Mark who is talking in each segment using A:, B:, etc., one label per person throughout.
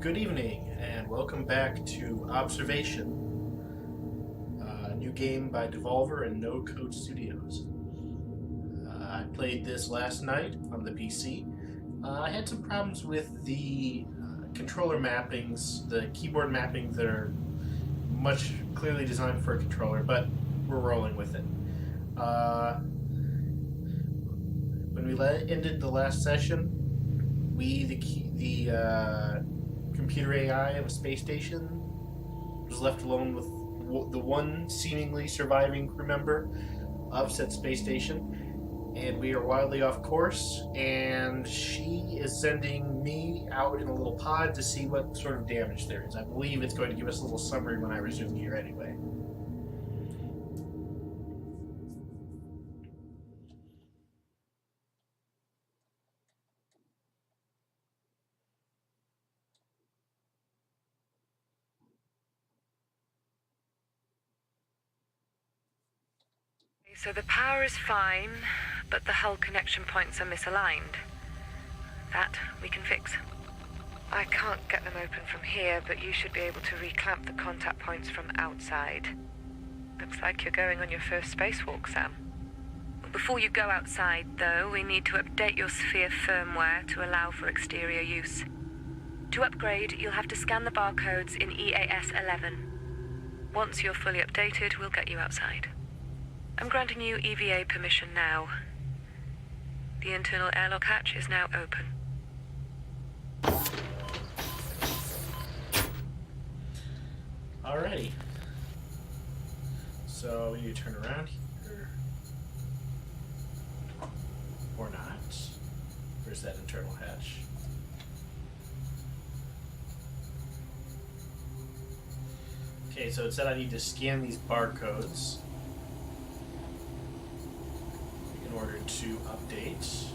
A: Good evening, and welcome back to Observation, a new game by Devolver and No Code Studios. I played this last night on the PC. I had some problems with the controller mappings, the keyboard mappings that are much clearly designed for a controller, but we're rolling with it. When we ended the last session, the computer AI of a space station was left alone with the one seemingly surviving crew member of said space station, and we are wildly off course, and she is sending me out in a little pod to see what sort of damage there is. I believe it's going to give us a little summary when I resume here anyway.
B: So the power is fine, but the hull connection points are misaligned. That we can fix. I can't get them open from here, but you should be able to reclamp the contact points from outside. Looks like you're going on your first spacewalk, Sam. Before you go outside, though, we need to update your sphere firmware to allow for exterior use. To upgrade, you'll have to scan the barcodes in EAS 11. Once you're fully updated, we'll get you outside. I'm granting you EVA permission now. The internal airlock hatch is now open.
A: Alrighty. So we need to turn around here. Or not. Where's that internal hatch? Okay, so it said I need to scan these barcodes in order to update.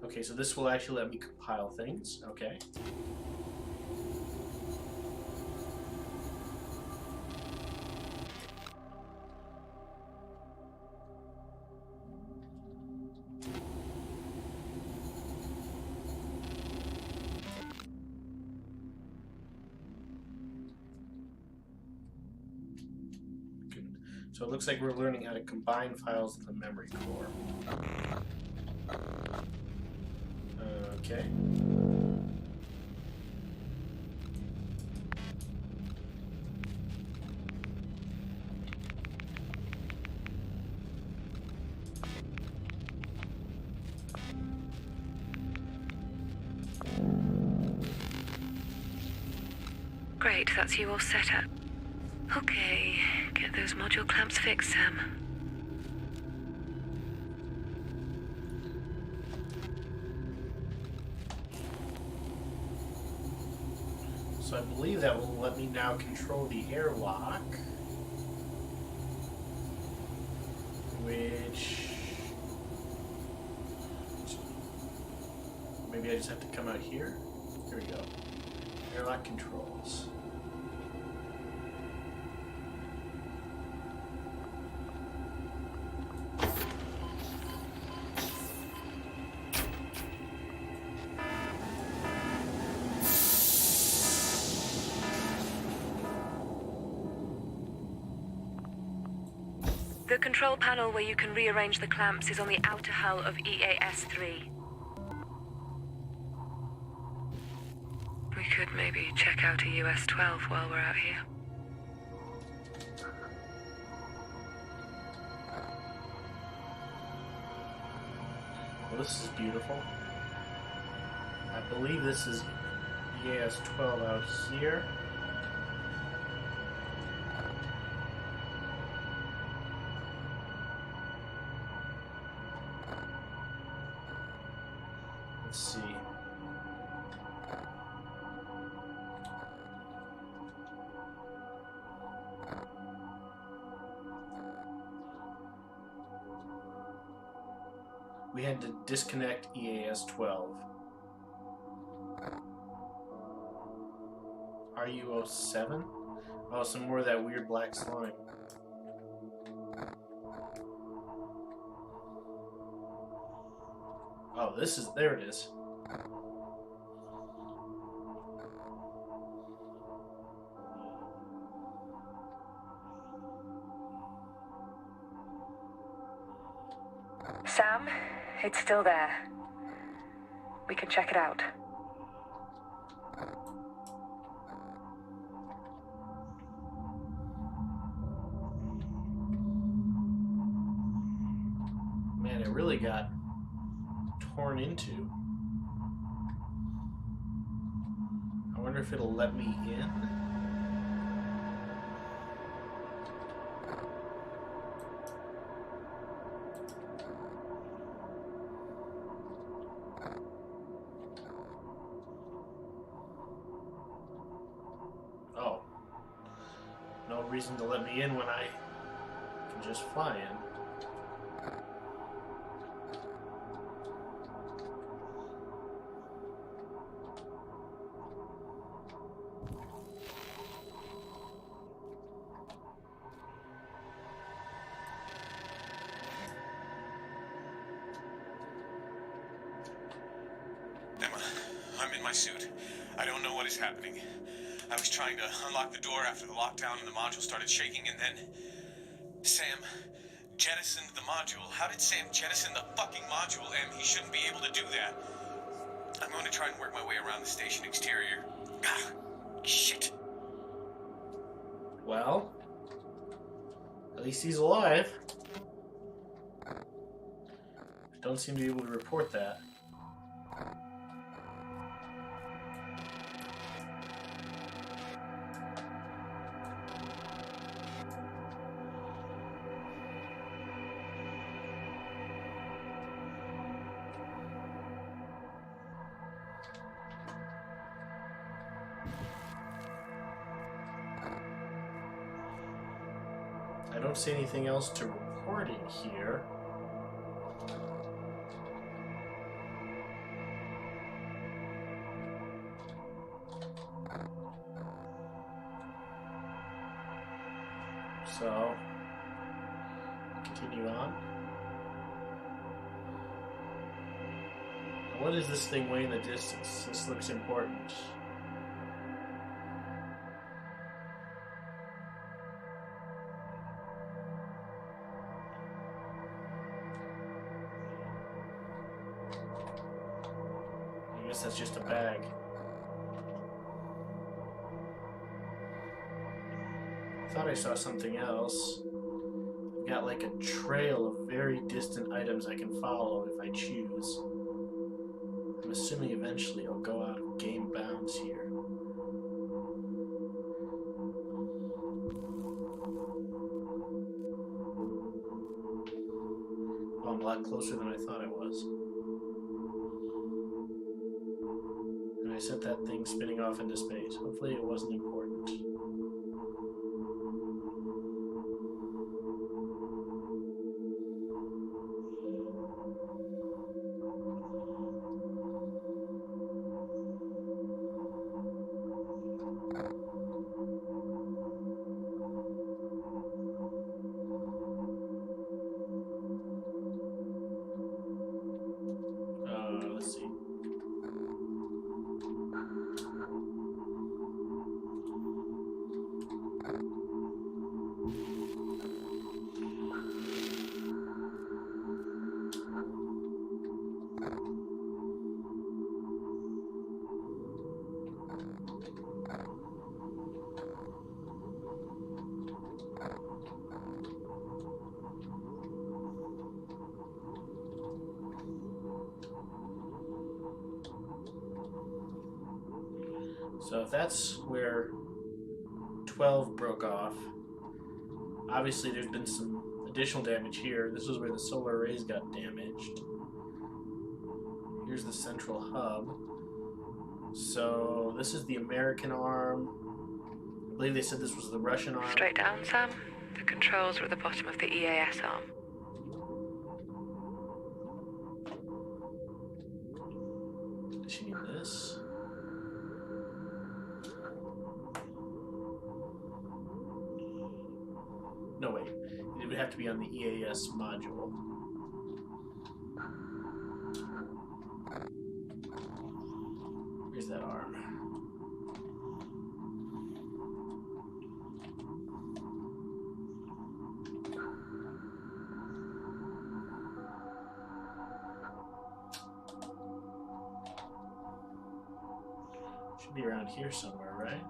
A: Okay, so this will actually let me compile things. Okay. So it looks like we're learning how to combine files in the memory core. Okay.
B: Great, that's you all set up. Okay, get those module clamps fixed, Sam.
A: So I believe that will let me now control the airlock, which maybe I just have to come out here. Here we go. Airlock controls.
B: The control panel where you can rearrange the clamps is on the outer hull of EAS-3. We could maybe check out a US-12 while we're out here.
A: Well, this is beautiful. I believe this is EAS-12 out here. Let's see. We had to disconnect EAS-12. RU-07? Oh, some more of that weird black slime. Oh, there it is.
B: Sam, it's still there. We can check it out.
A: Man, it really got torn into. I wonder if it'll let me in. Oh. No reason to let me in when I can just fly in.
C: Emma, I'm in my suit. I don't know what is happening. I was trying to unlock the door after the lockdown and the module started shaking, and then Sam jettisoned the module. How did Sam jettison the fucking module, Em? He shouldn't be able to do that. I'm going to try and work my way around the station exterior. Ah, shit.
A: Well, at least he's alive. Don't seem to be able to report that. I don't see anything else to report in here. So, continue on. What is this thing way in the distance? This looks important. I guess that's just a bag. I thought I saw something else. I've got like a trail of very distant items I can follow if I choose. I'm assuming eventually I'll go out of game bounds here. Oh, I'm a lot closer than I thought I was. And I sent that thing spinning off into space. Hopefully it wasn't important. Let's see. So if that's where 12 broke off, obviously there's been some additional damage here. This is where the solar arrays got damaged. Here's the central hub. So this is the American arm. I believe they said this was the Russian arm.
B: Straight down, Sam. The controls are at the bottom of the EAS arm.
A: Does she need this? No, wait. It would have to be on the EAS module. Should be around here somewhere, right?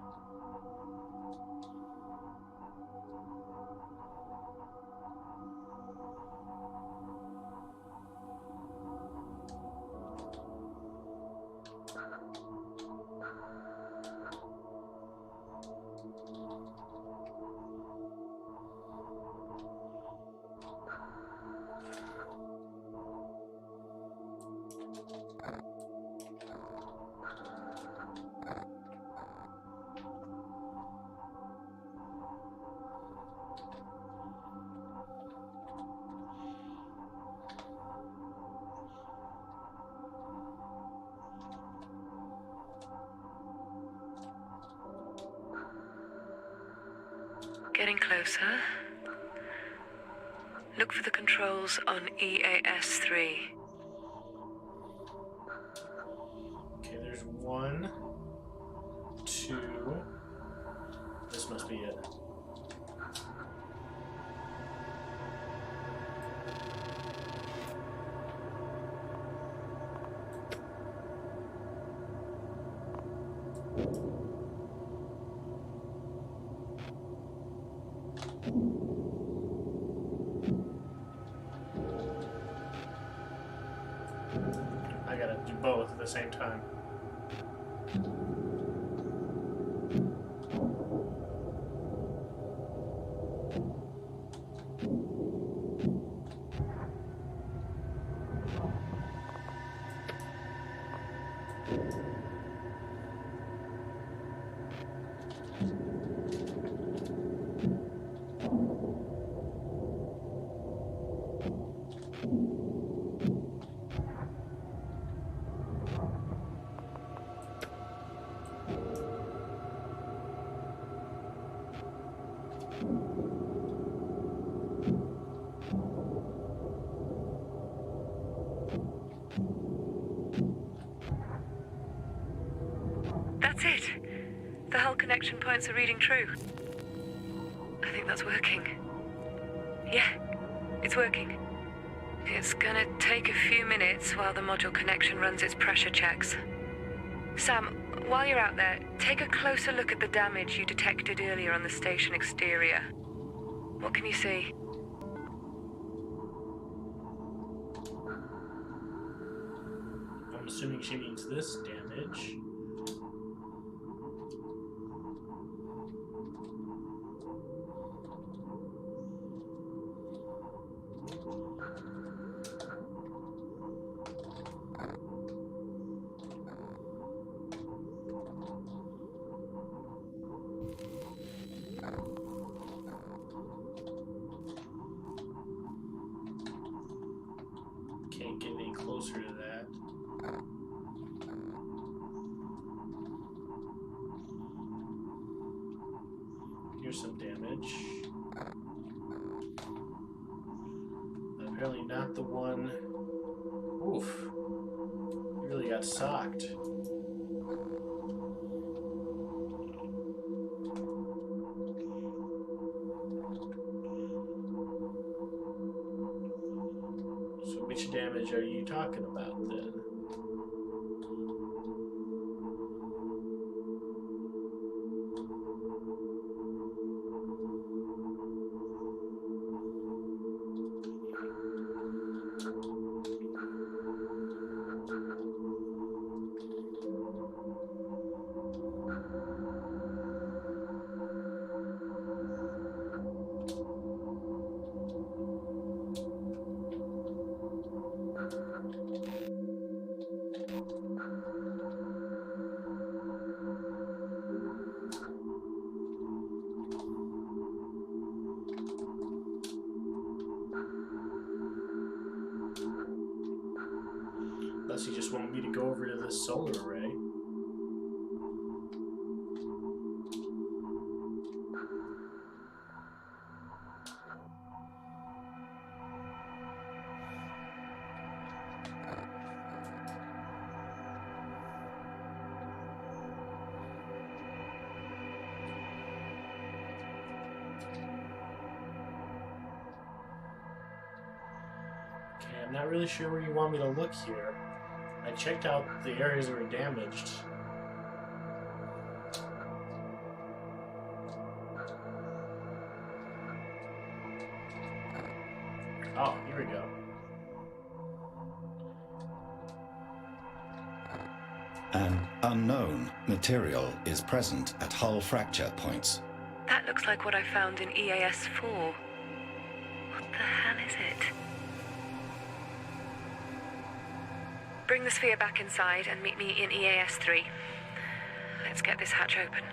B: Getting closer. Look for the controls on EAS-3.
A: Okay, there's 1, 2. This must be it. I gotta do both at the same time.
B: That's it. The hull connection points are reading true. I think that's working. Yeah, it's working. It's gonna take a few minutes while the module connection runs its pressure checks. Sam, while you're out there, take a closer look at the damage you detected earlier on the station exterior. What can you see?
A: I'm assuming she means this damage. Can't get any closer to that. Here's some damage. Apparently not the one. Oof. You really got socked. So which damage are you talking about then? Unless you just want me to go over to this solar array. Okay, I'm not really sure where you want me to look here. I checked out the areas that were damaged. Oh, here we go.
D: An unknown material is present at hull fracture points.
B: That looks like what I found in EAS-4. What the hell is it? Bring the sphere back inside and meet me in EAS-3. Let's get this hatch open.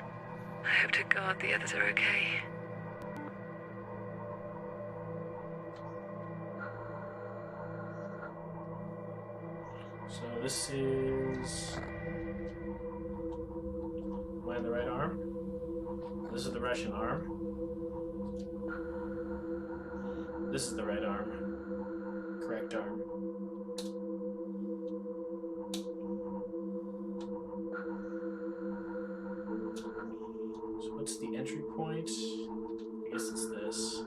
B: I hope to God the others are okay.
A: So this is... Am I in the right arm? This is the Russian arm. This is the right arm. Correct arm. So what's the entry point? I guess it's this.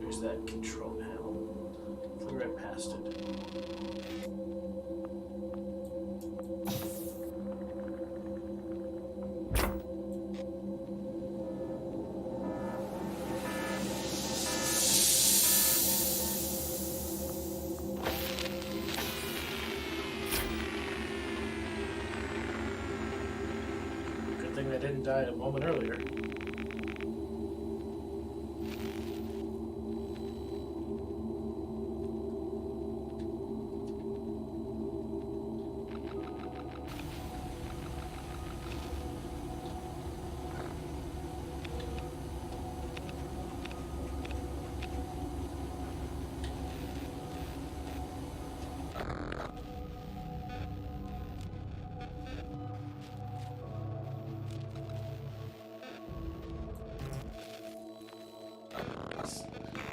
A: There's that control panel. Flew right past it. Good thing I didn't die a moment earlier.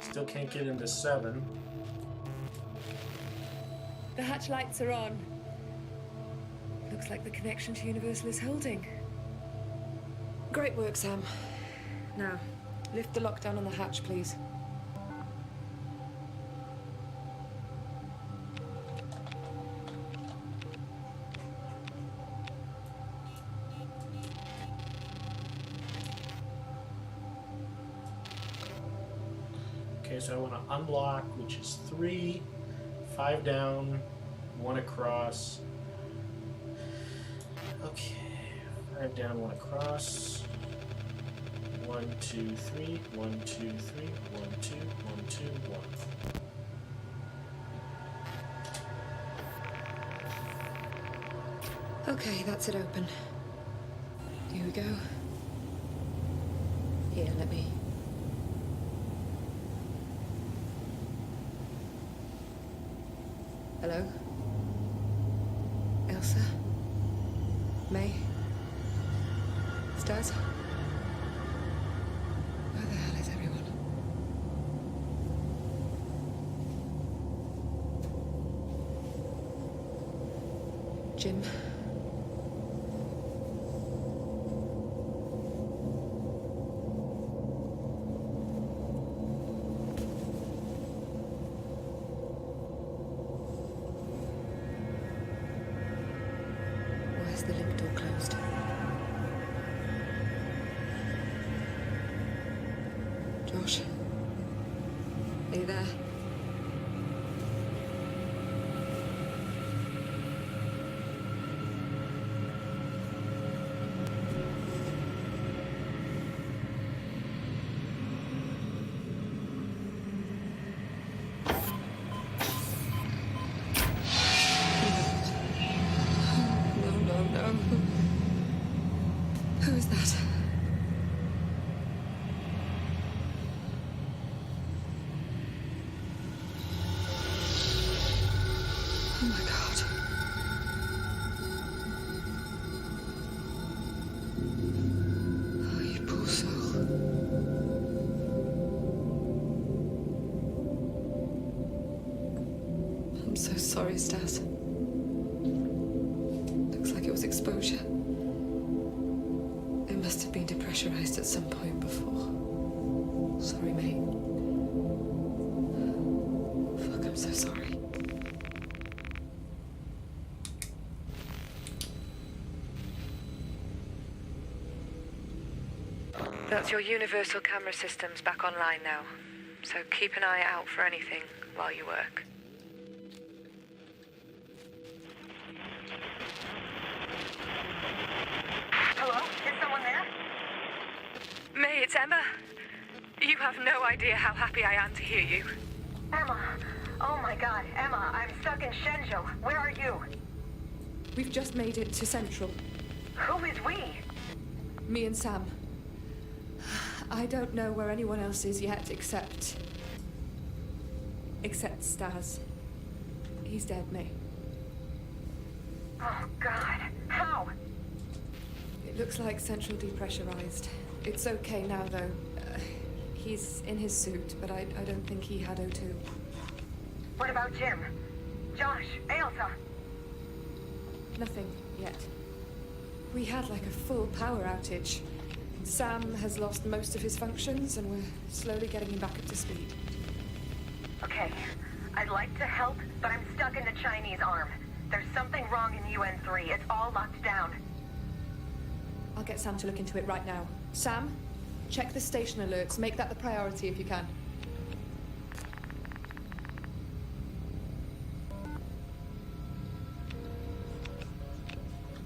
A: Still can't get into 7.
B: The hatch lights are on. Looks like the connection to Universal is holding.
E: Great work, Sam. Now, lift the lockdown on the hatch, please.
A: Okay, so I want to unlock, which is 3, 5 down, 1 across. Okay, 5 down, 1 across. 1, 2, 3, 1, 2, 3, 1, 2, 1, 2, 1.
E: Okay, that's it open. Here we go. Here, let me... Hello? Elsa? May? Stas? Where the hell is everyone? Jim? Why is the link door closed? Josh? Are you there? No. Who is that? Oh my God. Oh, you poor soul. I'm so sorry, Stas. Looks like it was exposure. It must have been depressurized at some point before. Sorry, mate. Fuck, I'm so sorry.
B: That's your universal camera systems back online now. So keep an eye out for anything while you work.
F: Hello? Is someone there?
B: May, it's Emma. You have no idea how happy I am to hear you.
F: Emma. Oh my god, Emma, I'm stuck in Shenzhou. Where are you?
E: We've just made it to Central.
F: Who is we?
E: Me and Sam. I don't know where anyone else is yet, except Stas. He's dead, May.
F: Oh god, how?
E: It looks like Central depressurized. It's okay now, though. He's in his suit, but I don't think he had O2.
F: What about Jim? Josh? Ailsa?
E: Nothing yet. We had like a full power outage. Sam has lost most of his functions, and we're slowly getting him back up to speed.
F: Okay, I'd like to help, but I'm stuck in the Chinese arm. There's something wrong in UN-3. It's all locked down.
E: I'll get Sam to look into it right now. Sam, check the station alerts. Make that the priority if you can.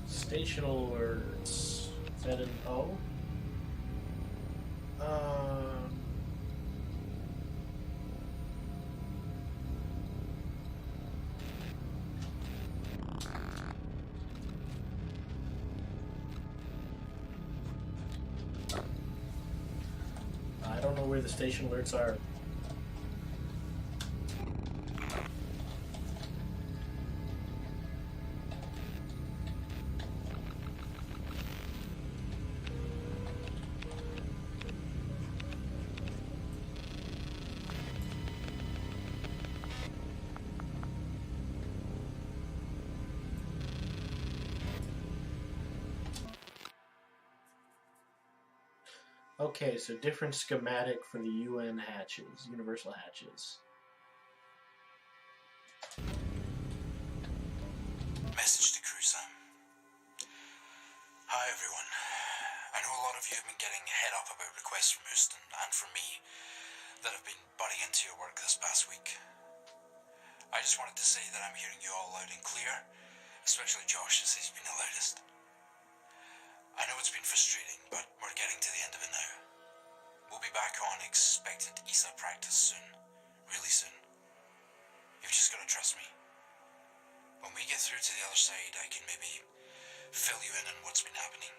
A: Station alerts. Is that an O? I don't know where the station alerts are. Okay, so different schematic for the UN hatches, universal hatches.
G: Message to crew, Sam. Hi everyone. I know a lot of you have been getting head up about requests from Houston and from me that have been butting into your work this past week. I just wanted to say that I'm hearing you all loud and clear, especially Josh as he's been the loudest. I know it's been frustrating, but we're getting to the end of it now. We'll be back on expected ESA practice soon. Really soon. You've just got to trust me. When we get through to the other side, I can maybe fill you in on what's been happening.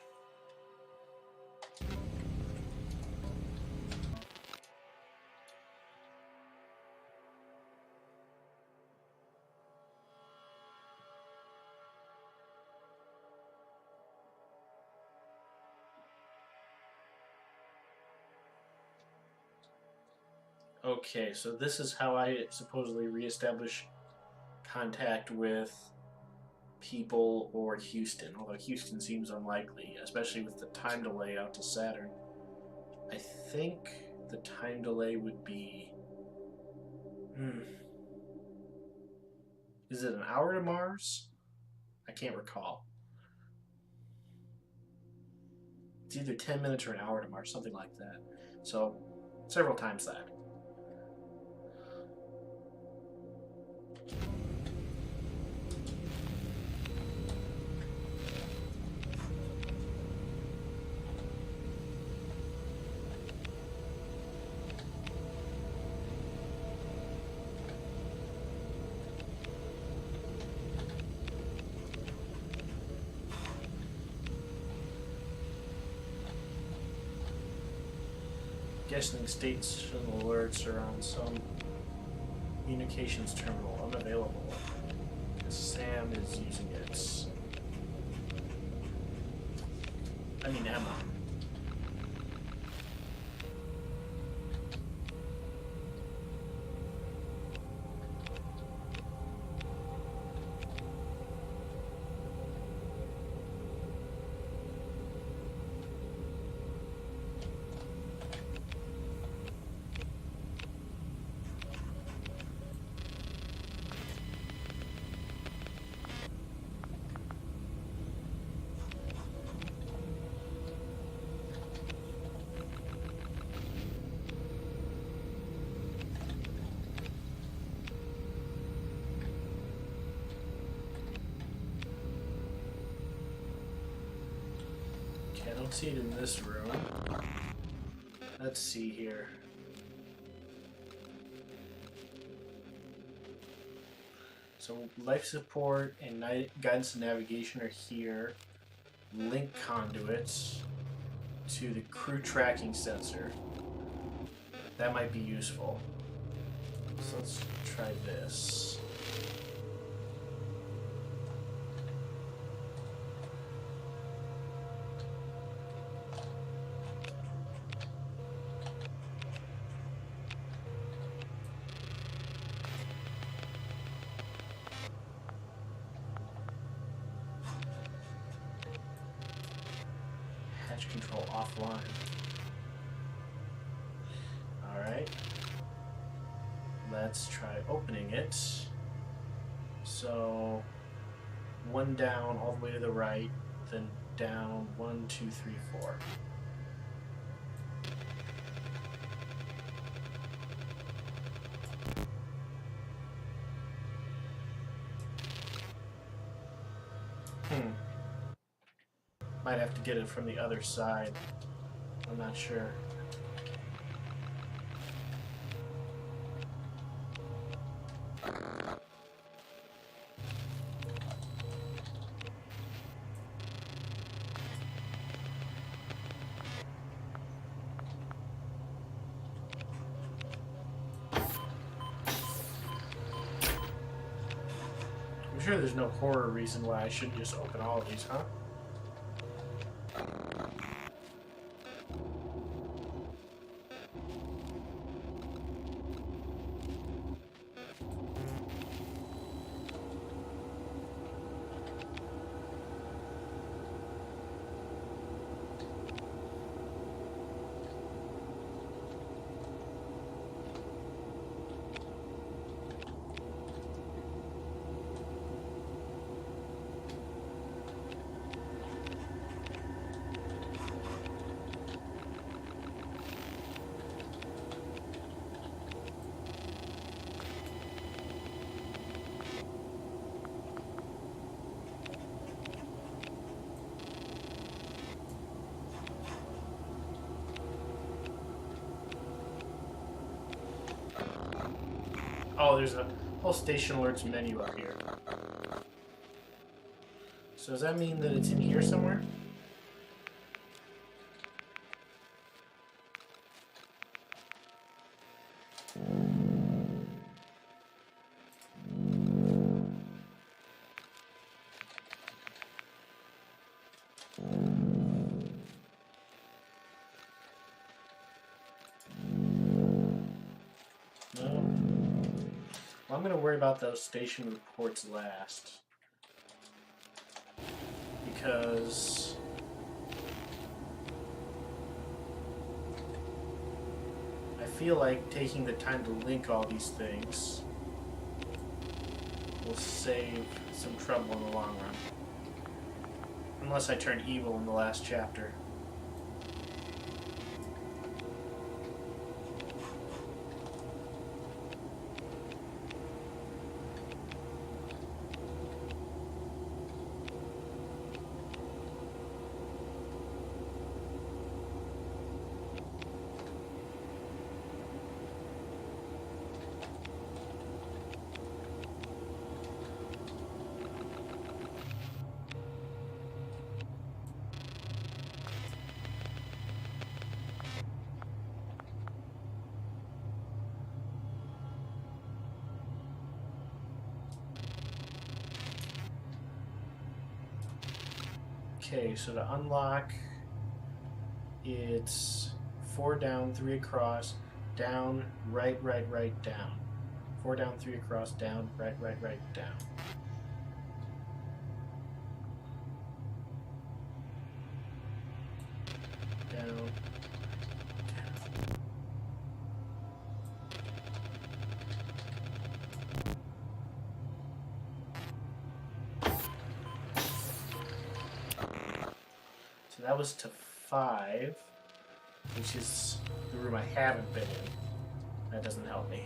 A: Okay, so this is how I supposedly reestablish contact with people or Houston, although Houston seems unlikely, especially with the time delay out to Saturn. I think the time delay would be... Is it an hour to Mars? I can't recall. It's either 10 minutes or an hour to Mars, something like that. So, several times that. Guessing station alerts are on some communications terminal unavailable. Sam is using it. I mean Emma. don't see it in this room. Let's see here. So life support and guidance and navigation are here. Link conduits to the crew tracking sensor. That might be useful. So let's try this. Hatch control offline. Alright. Let's try opening it. So, one down all the way to the right, then down 1, 2, 3, 4. Might have to get it from the other side. I'm not sure. I'm sure there's no horror reason why I shouldn't just open all of these, huh? Oh, there's a whole station alerts menu up here. So does that mean that it's in here somewhere? Well, I'm going to worry about those station reports last. Because I feel like taking the time to link all these things will save some trouble in the long run. Unless I turn evil in the last chapter. Okay, so to unlock, it's 4 down, 3 across, down, right, right, right, down. 4 down, 3 across, down, right, right, right, down. Down. So that was to 5, which is the room I haven't been in. That doesn't help me.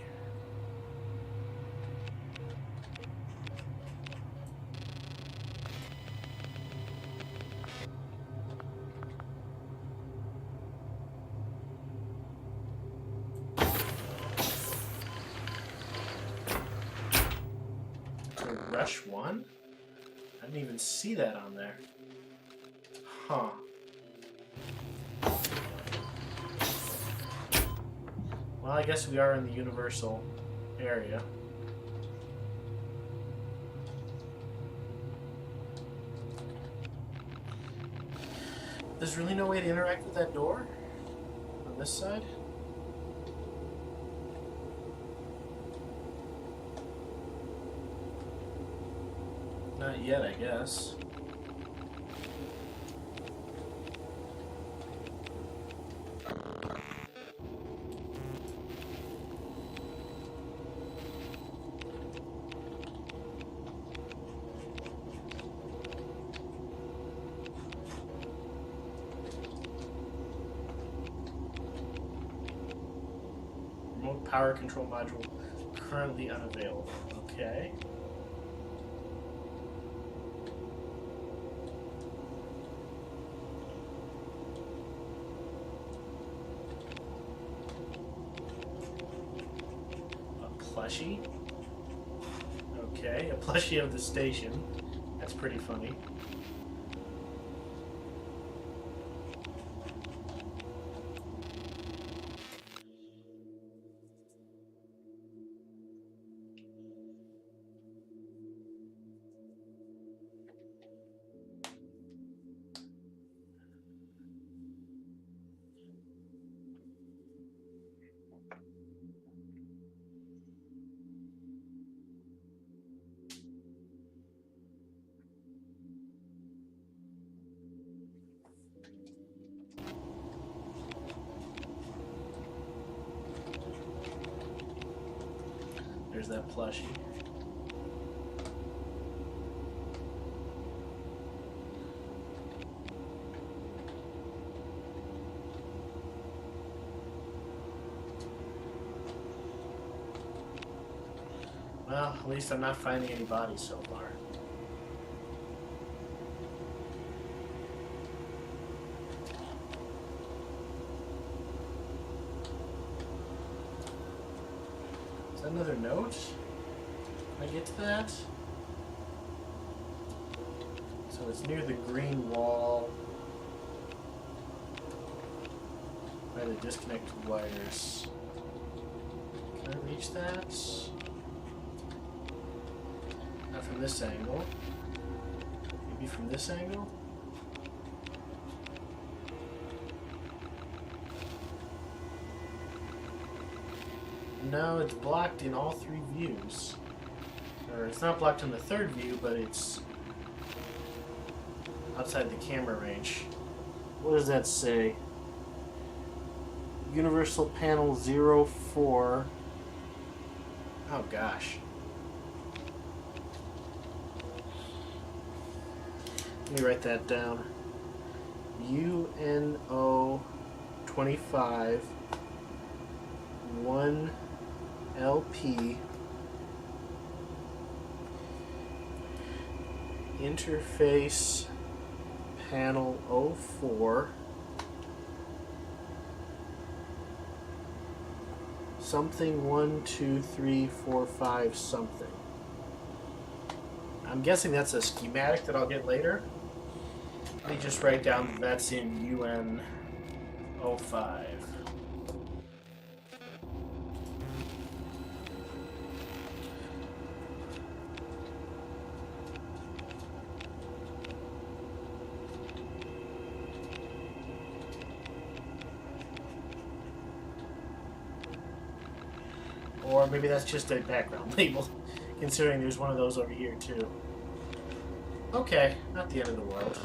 A: So Rush 1? I didn't even see that on there. Huh. Well, I guess we are in the Universal area. There's really no way to interact with that door? On this side? Not yet, I guess. Remote power control module currently unavailable. Okay. Plushie. Okay, a plushie of the station. That's pretty funny. There's that plushie. Well, at least I'm not finding any bodies so far. Is that another note? Can I get to that? So it's near the green wall by the disconnected wires. Can I reach that? Not from this angle. Maybe from this angle? No, it's blocked in all three views. Or it's not blocked in the third view, but it's outside the camera range. What does that say? Universal panel 04. Oh gosh. Let me write that down. UNO 25 1 LP interface panel 04 something 1 2 3 4 5 something. I'm guessing that's a schematic that I'll get later. Let me just write down that that's in UN 05. Or maybe that's just a background label, considering there's one of those over here too. Okay, not the end of the world.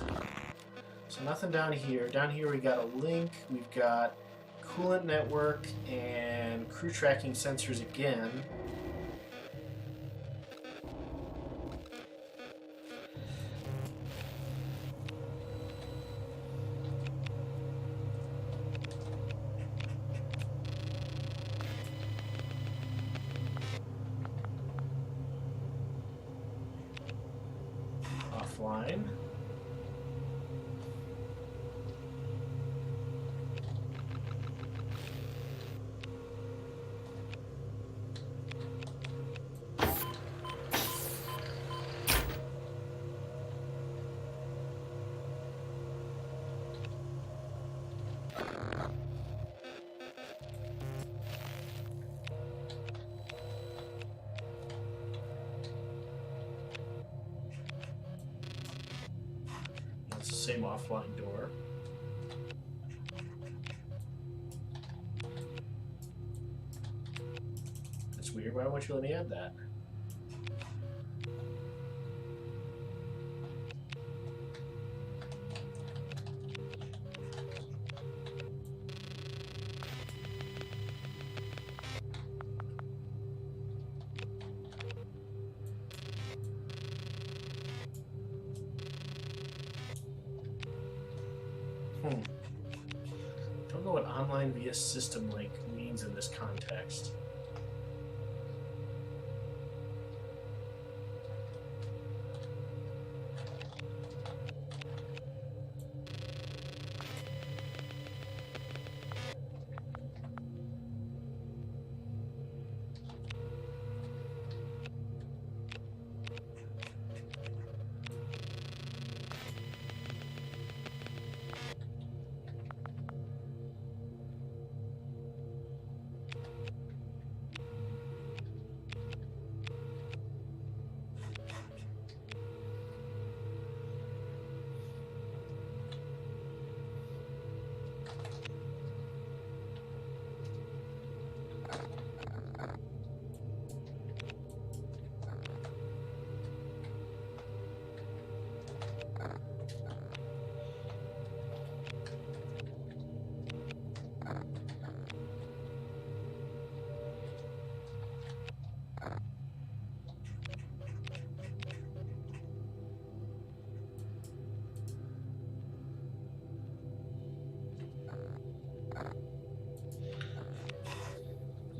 A: So nothing down here. Down here we got a link, we've got coolant network and crew tracking sensors again. Offline. Same offline door. That's weird. Why won't you let me add that? Don't know what online via system link means in this context.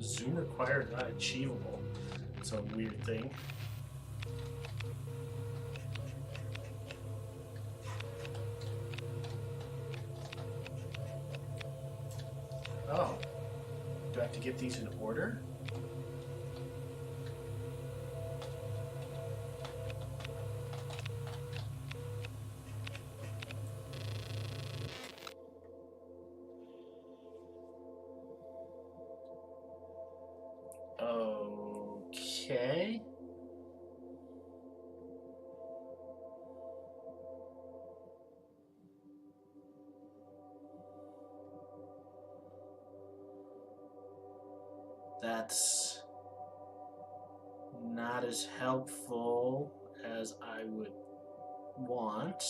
A: Zoom required, not achievable. It's a weird thing. Oh. Do I have to get these in order? Okay. That's not as helpful as I would want.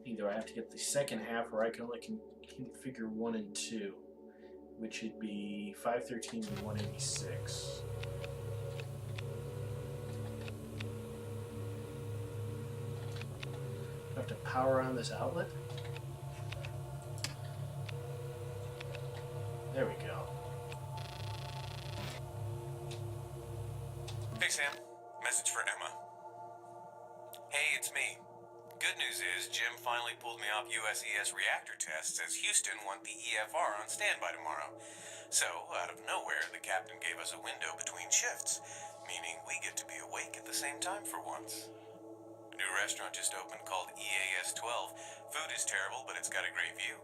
A: Either I have to get the second half, or I can only configure 1 and 2, which would be 513 and 186. Do I have to power on this outlet? There we go.
C: Hey, Sam. Message for Emma. Hey, it's me. Good news is Jim finally pulled me off USES reactor tests as Houston want the EFR on standby tomorrow. So, out of nowhere, the captain gave us a window between shifts, meaning we get to be awake at the same time for once. A new restaurant just opened called EAS 12. Food is terrible, but it's got a great view.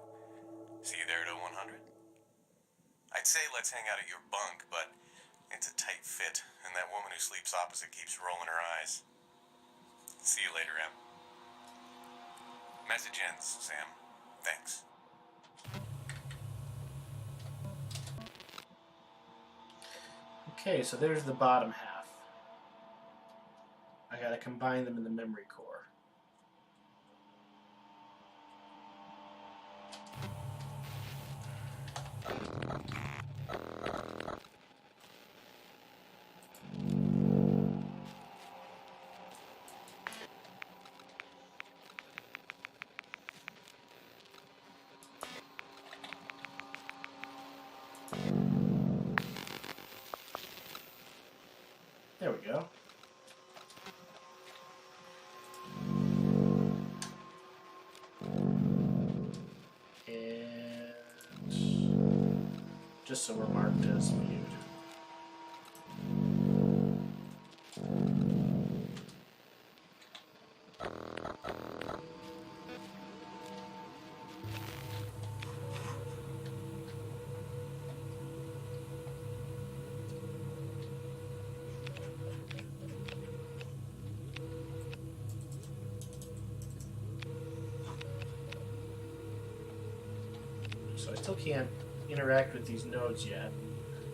C: See you there at 0100? I'd say let's hang out at your bunk, but it's a tight fit, and that woman who sleeps opposite keeps rolling her eyes. See you later, Em. Message ends, Sam. Thanks.
A: Okay, so there's the bottom half. I gotta combine them in the memory core. There we go. And just so we're marked as viewed. still can't interact with these nodes yet.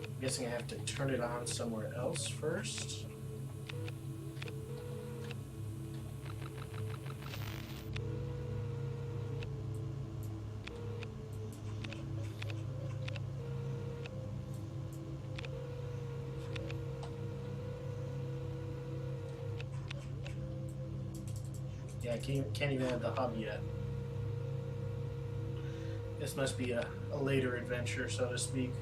A: I'm guessing I have to turn it on somewhere else first. Yeah, I can't even have the hub yet. This must be a later adventure, so to speak.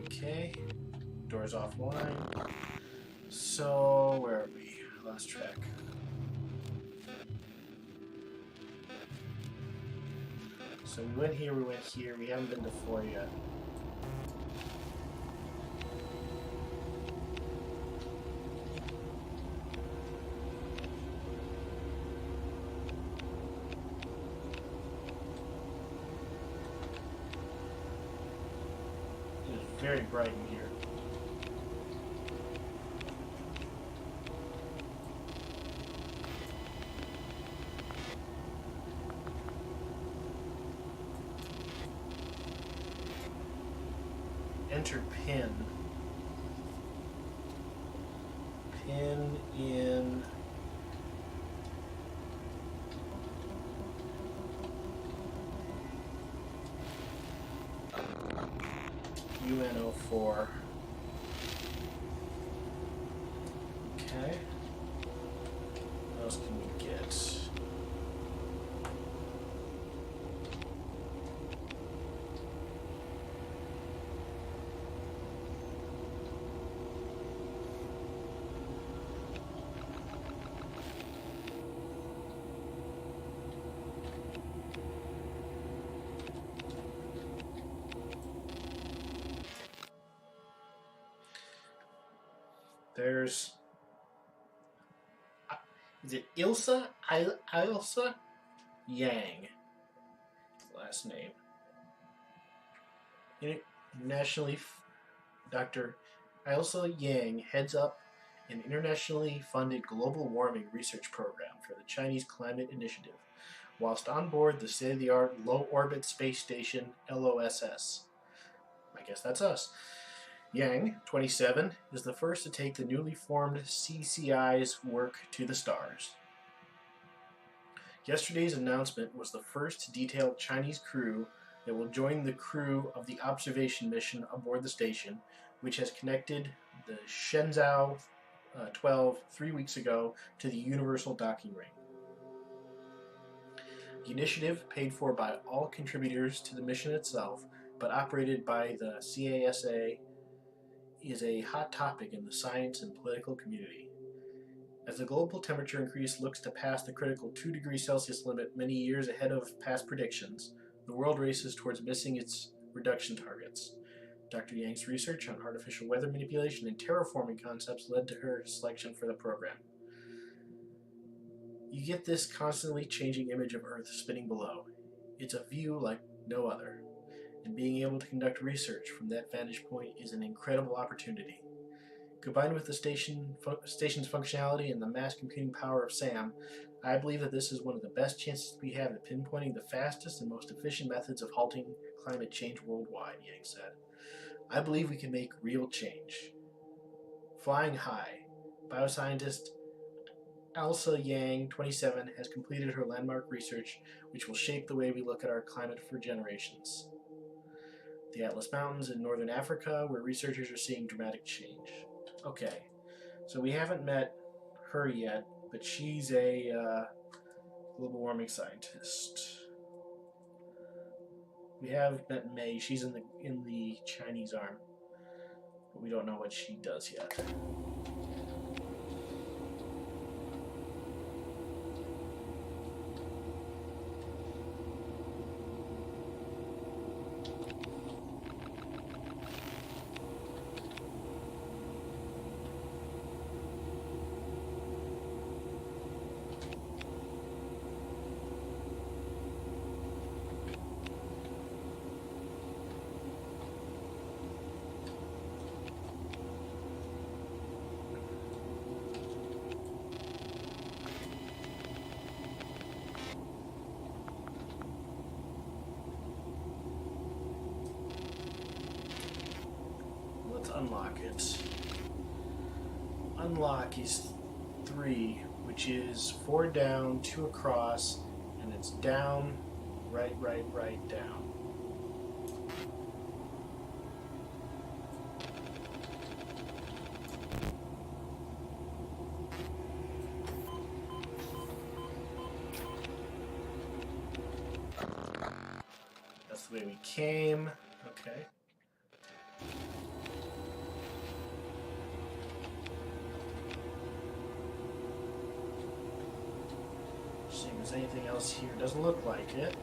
A: Okay, doors offline. So, where are we? I lost track. So we went here, we haven't been to 4 yet. It's very bright in here. Enter pin. Pin in UN04. Okay. What else can we get? There's... is it Ilsa? Ilsa Yang. Last name. Internationally, Dr. Ilsa Yang heads up an internationally funded global warming research program for the Chinese Climate Initiative, whilst on board the state-of-the-art low-orbit space station LOSS. I guess that's us. Yang, 27, is the first to take the newly formed CCI's work to the stars. Yesterday's announcement was the first detailed Chinese crew that will join the crew of the observation mission aboard the station, which has connected the Shenzhou 12 3 weeks ago to the Universal Docking Ring. The initiative, paid for by all contributors to the mission itself, but operated by the CASA, is a hot topic in the science and political community. As the global temperature increase looks to pass the critical 2 degrees Celsius limit many years ahead of past predictions, the world races towards missing its reduction targets. Dr. Yang's research on artificial weather manipulation and terraforming concepts led to her selection for the program. You get this constantly changing image of Earth spinning below. It's a view like no other, and being able to conduct research from that vantage point is an incredible opportunity. Combined with the station's functionality and the mass computing power of SAM, I believe that this is one of the best chances we have at pinpointing the fastest and most efficient methods of halting climate change worldwide, Yang said. I believe we can make real change. Flying high, bioscientist Elsa Yang, 27, has completed her landmark research, which will shape the way we look at our climate for generations. The Atlas Mountains in northern Africa, where researchers are seeing dramatic change. Okay, so we haven't met her yet, but she's a global warming scientist. We have met Mei. She's in the Chinese arm, but we don't know what she does yet. unlock it. Unlock is 3, which is 4 down, 2 across, and it's down, right, down. That's the way we came. Okay. See if there's anything else here. Doesn't look like it.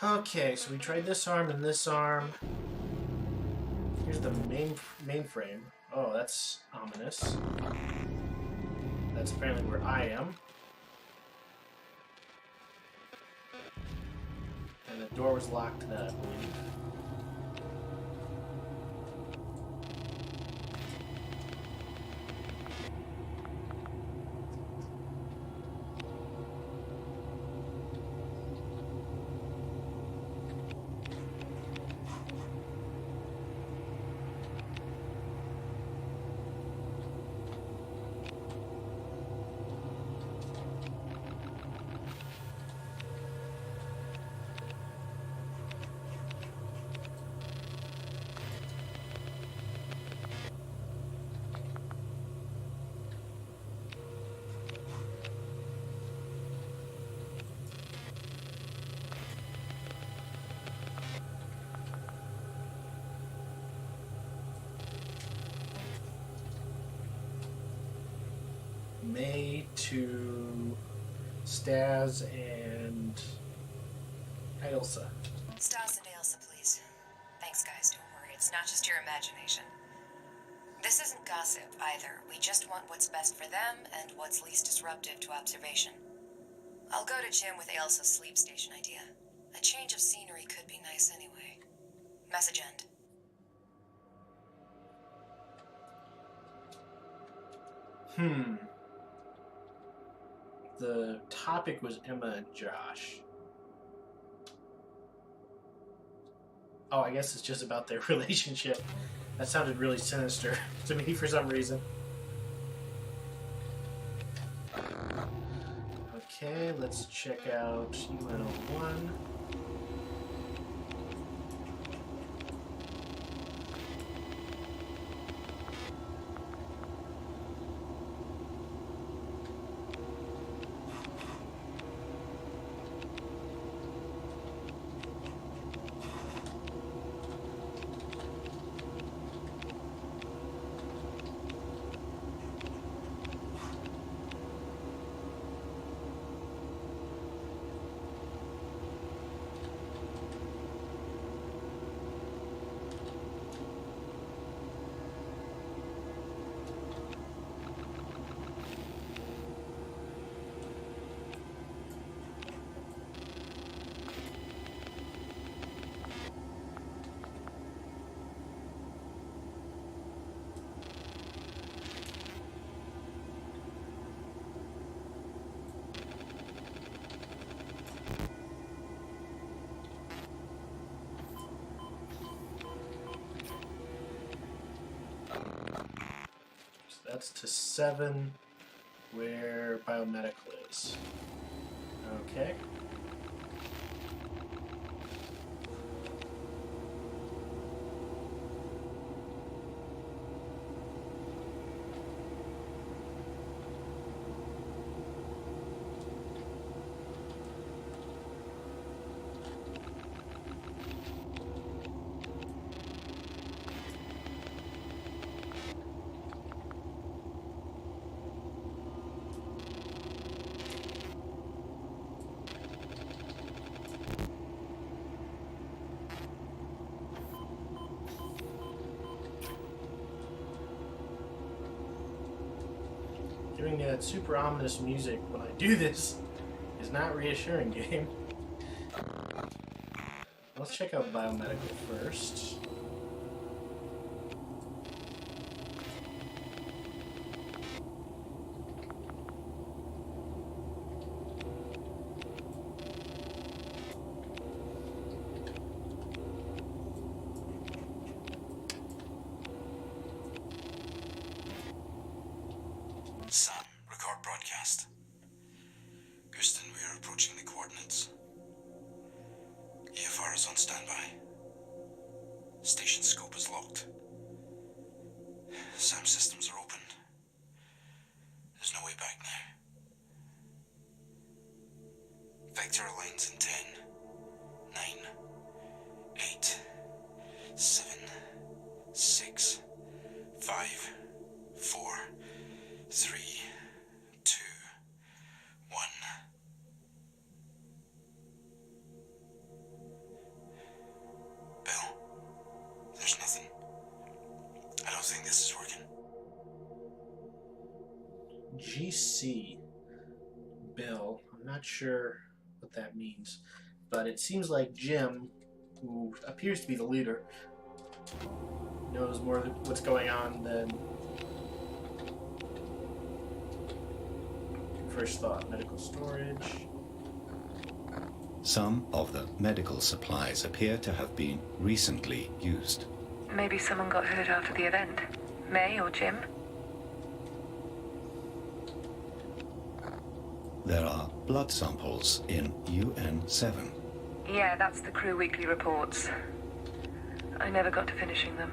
A: Okay, so we tried this arm and this arm. Here's the mainframe. Oh, that's ominous. That's apparently where I am. And the door was locked to that, I believe. May to Stas and Ailsa.
H: Stas and Ailsa, please. Thanks, guys. Don't worry. It's not just your imagination. This isn't gossip, either. We just want what's best for them and what's least disruptive to observation. I'll go to Jim with Ailsa's sleep station idea. A change of scenery could be nice anyway. Message end.
A: The topic was Emma and Josh. Oh, I guess it's just about their relationship. That sounded really sinister to me for some reason. Okay, let's check out UNO1. That's to 7, where biomedical is. Okay. Giving me that super ominous music when I do this is not reassuring, game. Let's check out biomedical first.
G: is on standby. Station scope is locked. SAM systems are open. There's no way back now. Vector aligns in 10, 9, 8, 7, 6, 5, 4, 3, 2, 1. Bill, there's nothing. I don't think this is working.
A: GC. Bill. I'm not sure what that means, but it seems like Jim, who appears to be the leader, knows more of what's going on than first thought. Medical storage.
D: Some of the medical supplies appear to have been recently used.
B: Maybe someone got hurt after the event. May or Jim?
D: There are blood samples in UN-7.
B: Yeah, that's the crew weekly reports. I never got to finishing them.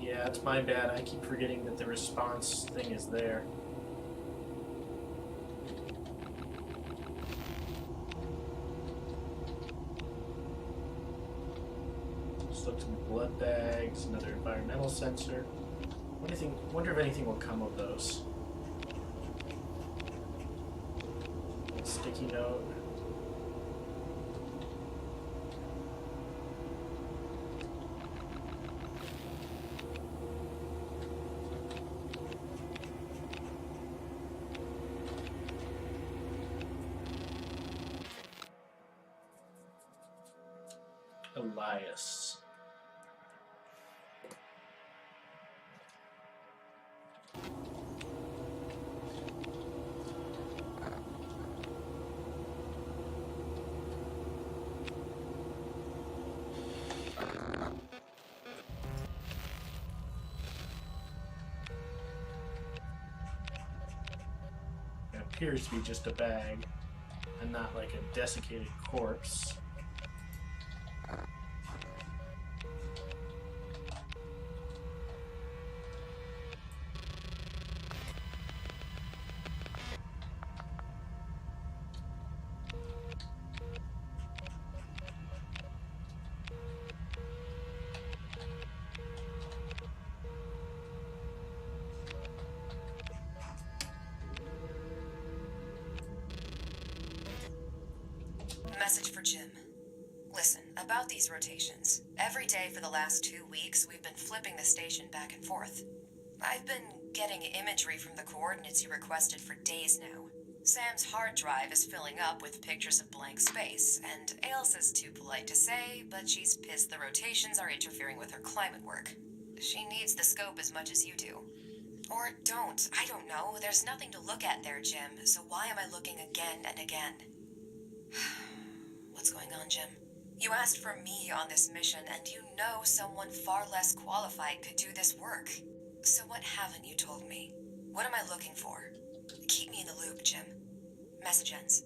A: Yeah, it's my bad. I keep forgetting that the response thing is there. Just look some blood bags, another environmental sensor. Wonder if anything will come of those. Sticky note. Elias. It appears to be just a bag and not like a desiccated corpse.
H: Message for Jim. Listen, about these rotations. Every day for the last 2 weeks, we've been flipping the station back and forth. I've been getting imagery from the coordinates you requested for days now. Sam's hard drive is filling up with pictures of blank space, and Ailsa's too polite to say, but she's pissed the rotations are interfering with her climate work. She needs the scope as much as you do. Or don't. I don't know. There's nothing to look at there, Jim, so why am I looking again and again? What's going on, Jim? You asked for me on this mission, and you know someone far less qualified could do this work. So what haven't you told me? What am I looking for? Keep me in the loop, Jim. Message ends.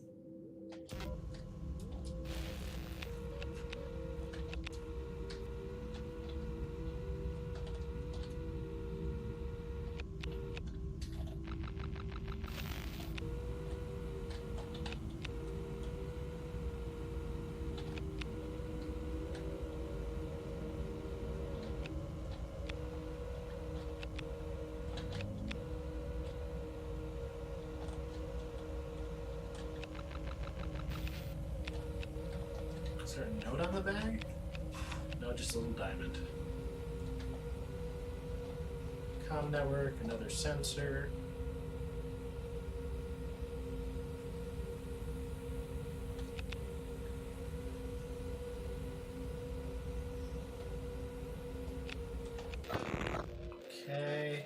A: Is there a note on the bag? No, just a little diamond. Comm network, another sensor. Okay.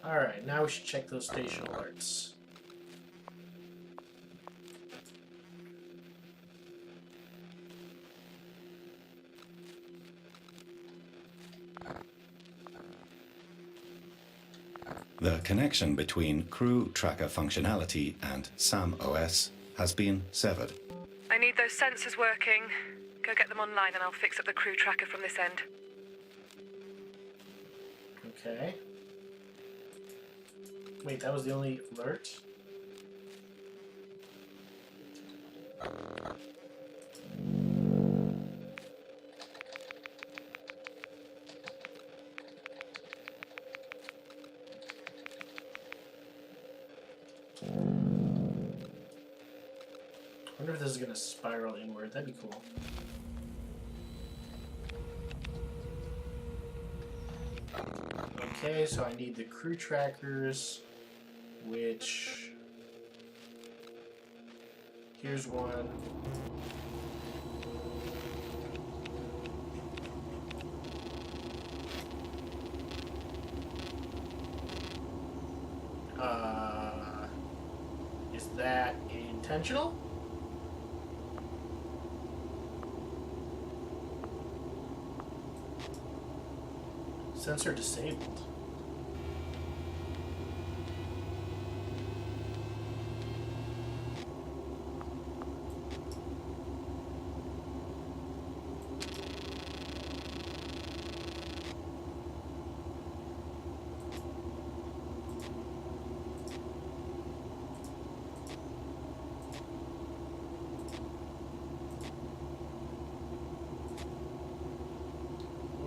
A: Alright, now we should check those station alerts.
D: The connection between crew tracker functionality and SAM OS has been severed.
B: I need those sensors working. Go get them online and I'll fix up the crew tracker from this end.
A: Okay. Wait, that was the only alert? I wonder if this is going to spiral inward. That'd be cool. Okay, so I need the crew trackers, which... Here's one. Is that intentional? Sensor disabled.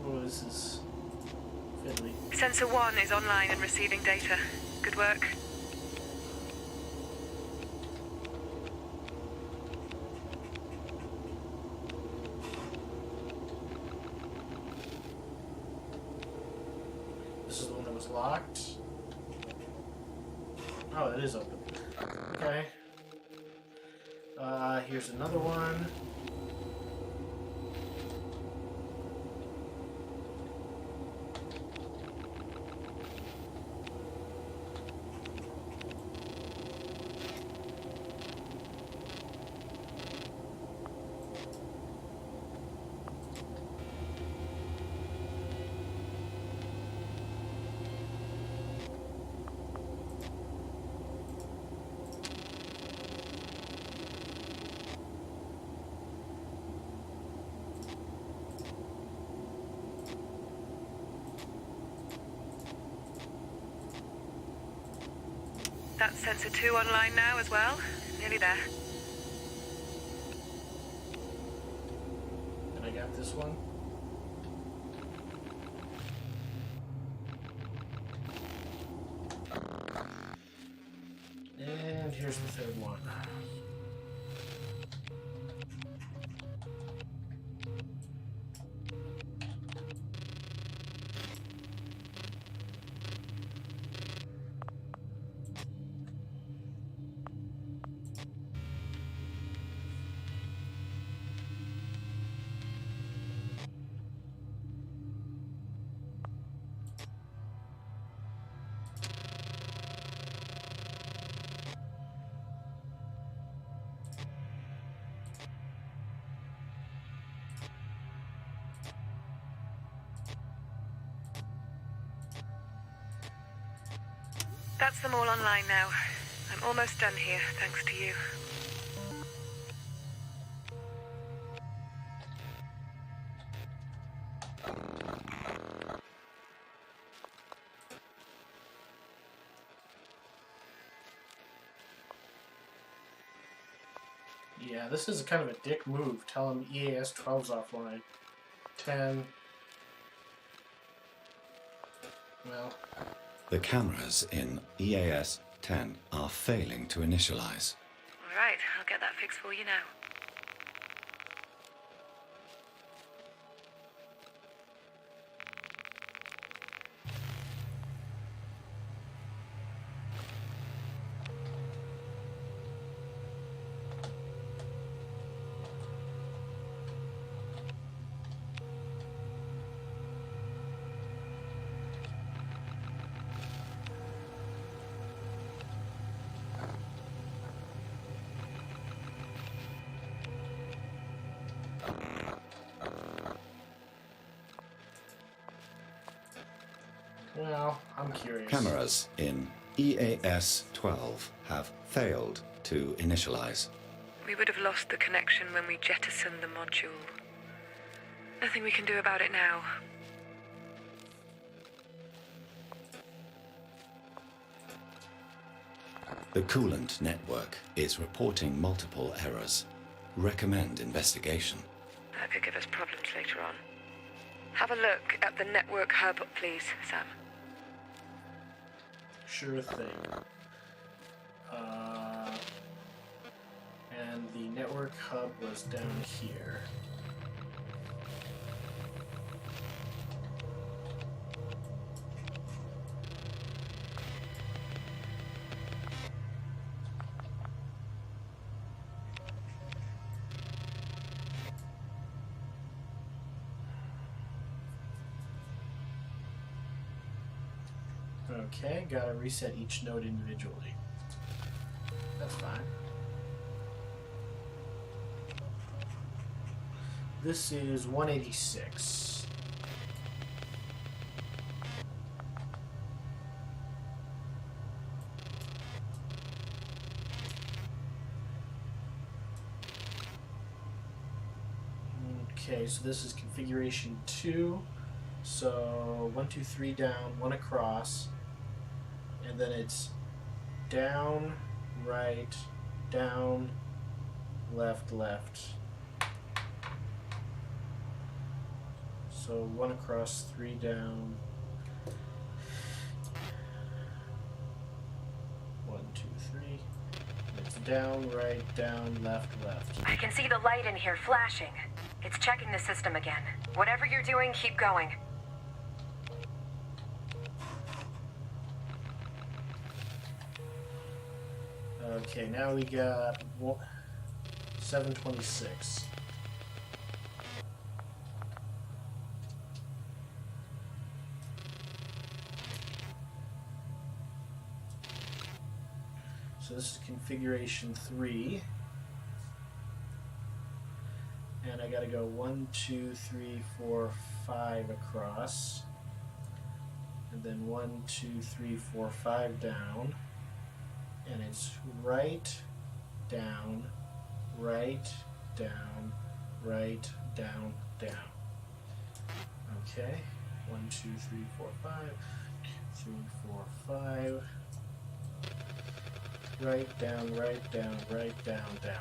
A: Oh, this is fiddly.
B: Sensor 1 is online and receiving data. Good work.
A: This is the one that was locked. Oh, it is open. Okay. Here's another one.
B: That's sensor 2 online now as well. Nearly there.
A: And I got this one. And here's the third one.
B: That's them all online now. I'm almost done here, thanks to you.
A: Yeah, this is kind of a dick move. Tell him EAS 12's offline. 10. Well.
D: The cameras in EAS 10 are failing to initialize.
B: All right, I'll get that fixed for you now.
A: Well, I'm curious.
D: Cameras in EAS 12 have failed to initialize.
B: We would have lost the connection when we jettisoned the module. Nothing we can do about it now.
D: The coolant network is reporting multiple errors. Recommend investigation.
B: That could give us problems later on. Have a look at the network hub, please, Sam.
A: Sure thing. And the network hub was down here. Okay, gotta reset each node individually. That's fine. This is 186. Okay, so this is configuration 2. So 1, 2, 3 down, 1 across, and then it's down, right, down, left, left. So 1 across, 3 down. 1, 2, 3. It's down, right, down, left, left.
F: I can see the light in here flashing. It's checking the system again. Whatever you're doing, keep going.
A: Okay, now we got 726. So this is configuration 3. And I gotta go 1, 2, 3, 4, 5 across. And then 1, 2, 3, 4, 5 down. And it's right, down, right, down, right, down, down. Okay. 1, 2, 3, 4, 5. 2, 3, 4, 5. Right, down, right, down, right, down, down.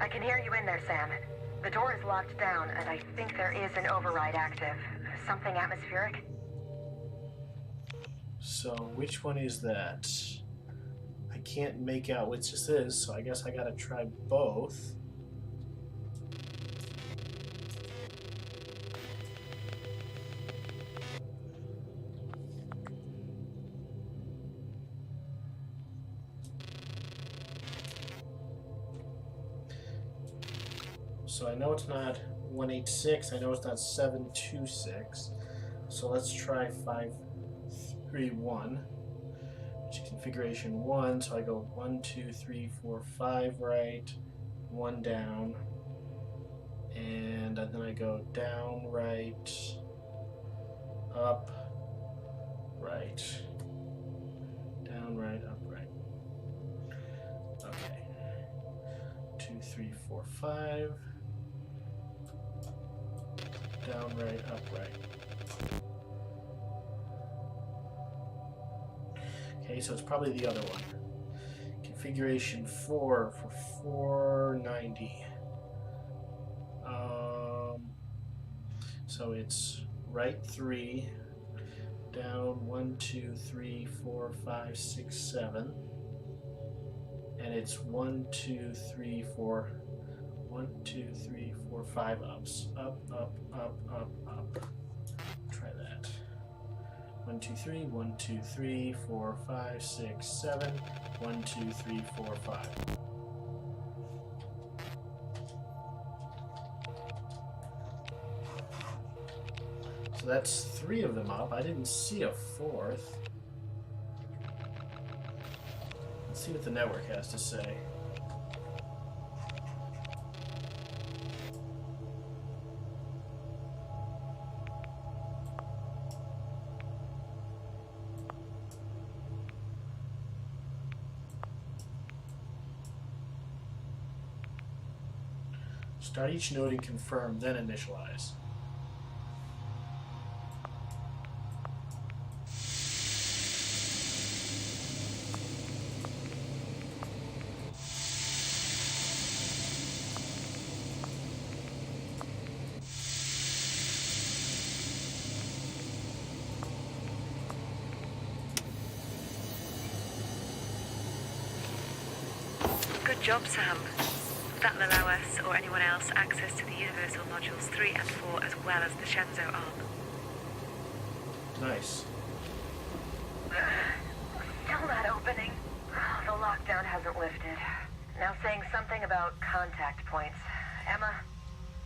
F: I can hear you in there, Sam. The door is locked down, and I think there is an override active. Something atmospheric?
A: So, which one is that? I can't make out which this is, so I guess I gotta try both. So I know it's not 186, I know it's not 726. So let's try 531, which is configuration 1. So I go 1, 2, 3, 4, 5 right, 1 down, and then I go down, right, up, right, down, right, up, right. Okay. 2, 3, 4, 5. Down, right, up, right. Okay, so it's probably the other one. Configuration 4 for 490. So it's right 3, down 1, 2, 3, 4, 5, 6, 7. And it's 1, 2, 3, 4. 1, 2, 3, 4, 5 ups. Up, up, up, up, up. Try that. 1, 2, 3, 1, 2, 3, 4, 5, 6, 7. 1, 2, 3, 4, 5. So So that's 3 of them up. I didn't see a 4th. Let's see what the network has to say. Start each node and confirm, then initialize.
B: Good job, Sam. That'll allow us, or anyone else, access to the Universal Modules 3 and 4 as well as the Shenzhou arm.
A: Nice.
F: Still not opening. The lockdown hasn't lifted. Now saying something about contact points. Emma?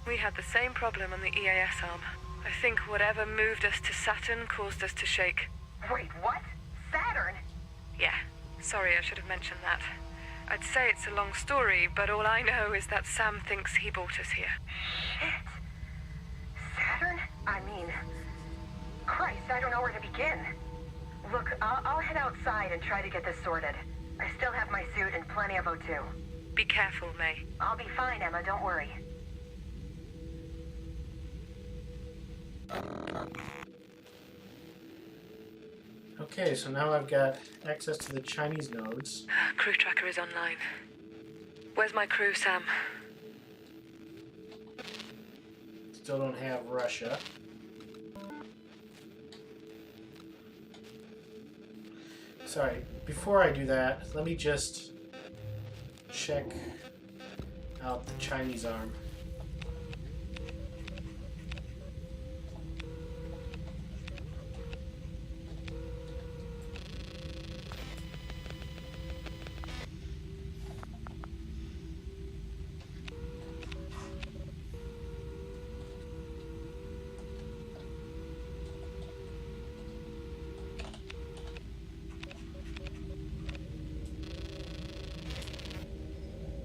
B: We had the same problem on the EAS arm. I think whatever moved us to Saturn caused us to shake.
F: Wait, what? Saturn?
B: Yeah, sorry, I should have mentioned that. I'd say it's a long story, but all I know is that Sam thinks he brought us here.
F: Shit. Saturn? I mean... Christ, I don't know where to begin. Look, I'll head outside and try to get this sorted. I still have my suit and plenty of O2.
B: Be careful, May.
F: I'll be fine, Emma, don't worry.
A: Okay, so now I've got access to the Chinese nodes.
B: Crew tracker is online. Where's my crew, Sam?
A: Still don't have Russia. Sorry, before I do that, let me just check out the Chinese arm.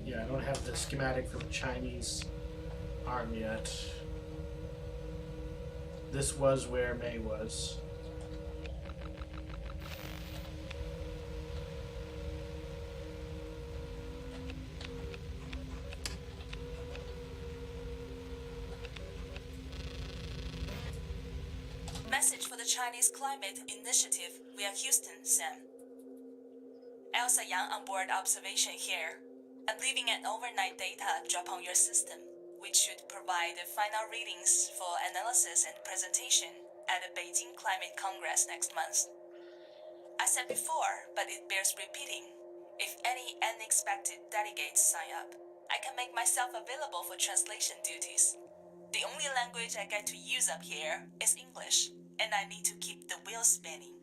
A: Yeah, I don't have the schematic for the Chinese arm yet. This was where May was.
I: Message for the Chinese Climate Initiative via Houston, Sam. Elsa Yang on board observation here. I'm leaving an overnight data drop on your system, which should provide the final readings for analysis and presentation at the Beijing Climate Congress next month. I said before, but it bears repeating. If any unexpected delegates sign up, I can make myself available for translation duties. The only language I get to use up here is English, and I need to keep the wheel spinning.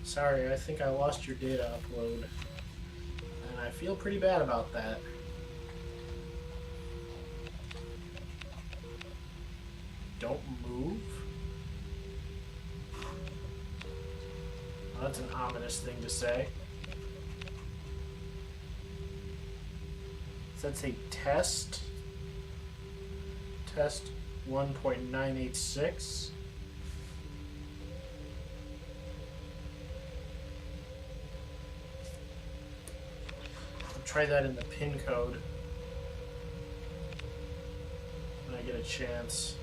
A: Sorry, I think I lost your data upload. And I feel pretty bad about that. Don't move? Well, that's an ominous thing to say. Does that say test? Test 1.986. Try that in the pin code when I get a chance.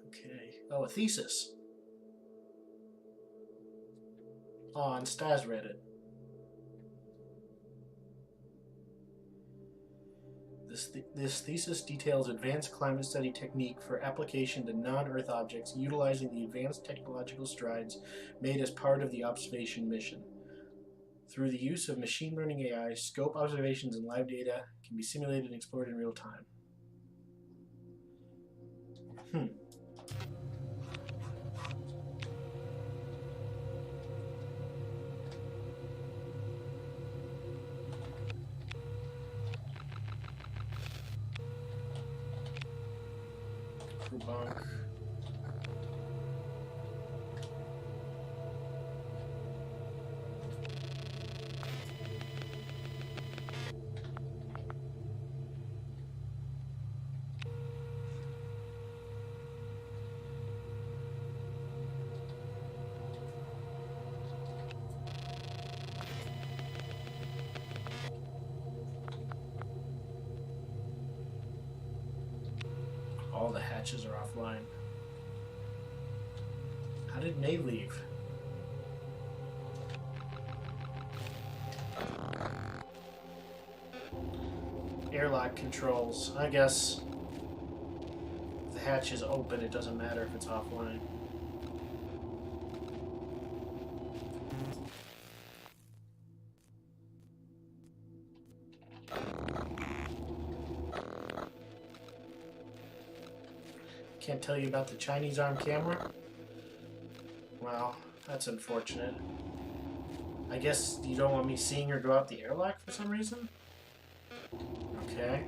A: Okay. Oh, a thesis. On Stas Reddit. The This thesis details advanced climate study technique for application to non-Earth objects utilizing the advanced technological strides made as part of the observation mission. Through the use of machine learning AI, scope observations and live data can be simulated and explored in real time. Crew bunk. All the hatches are offline. How did May leave? Airlock controls. I guess if the hatch is open, it doesn't matter if it's offline. Can't tell you about the Chinese arm camera? Well, that's unfortunate. I guess you don't want me seeing her go out the airlock for some reason? Okay.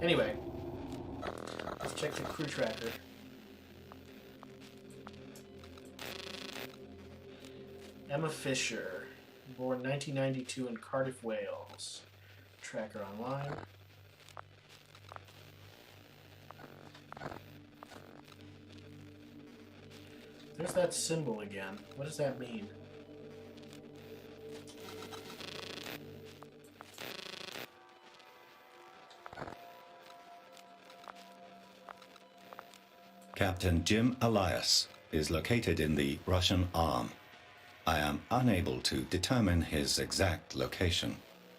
A: Anyway, let's check the crew tracker. Emma Fisher, born 1992 in Cardiff, Wales. Tracker online. There's that symbol again. What does that mean?
D: Captain Jim Elias is located in the Russian arm. I am unable to determine his exact location.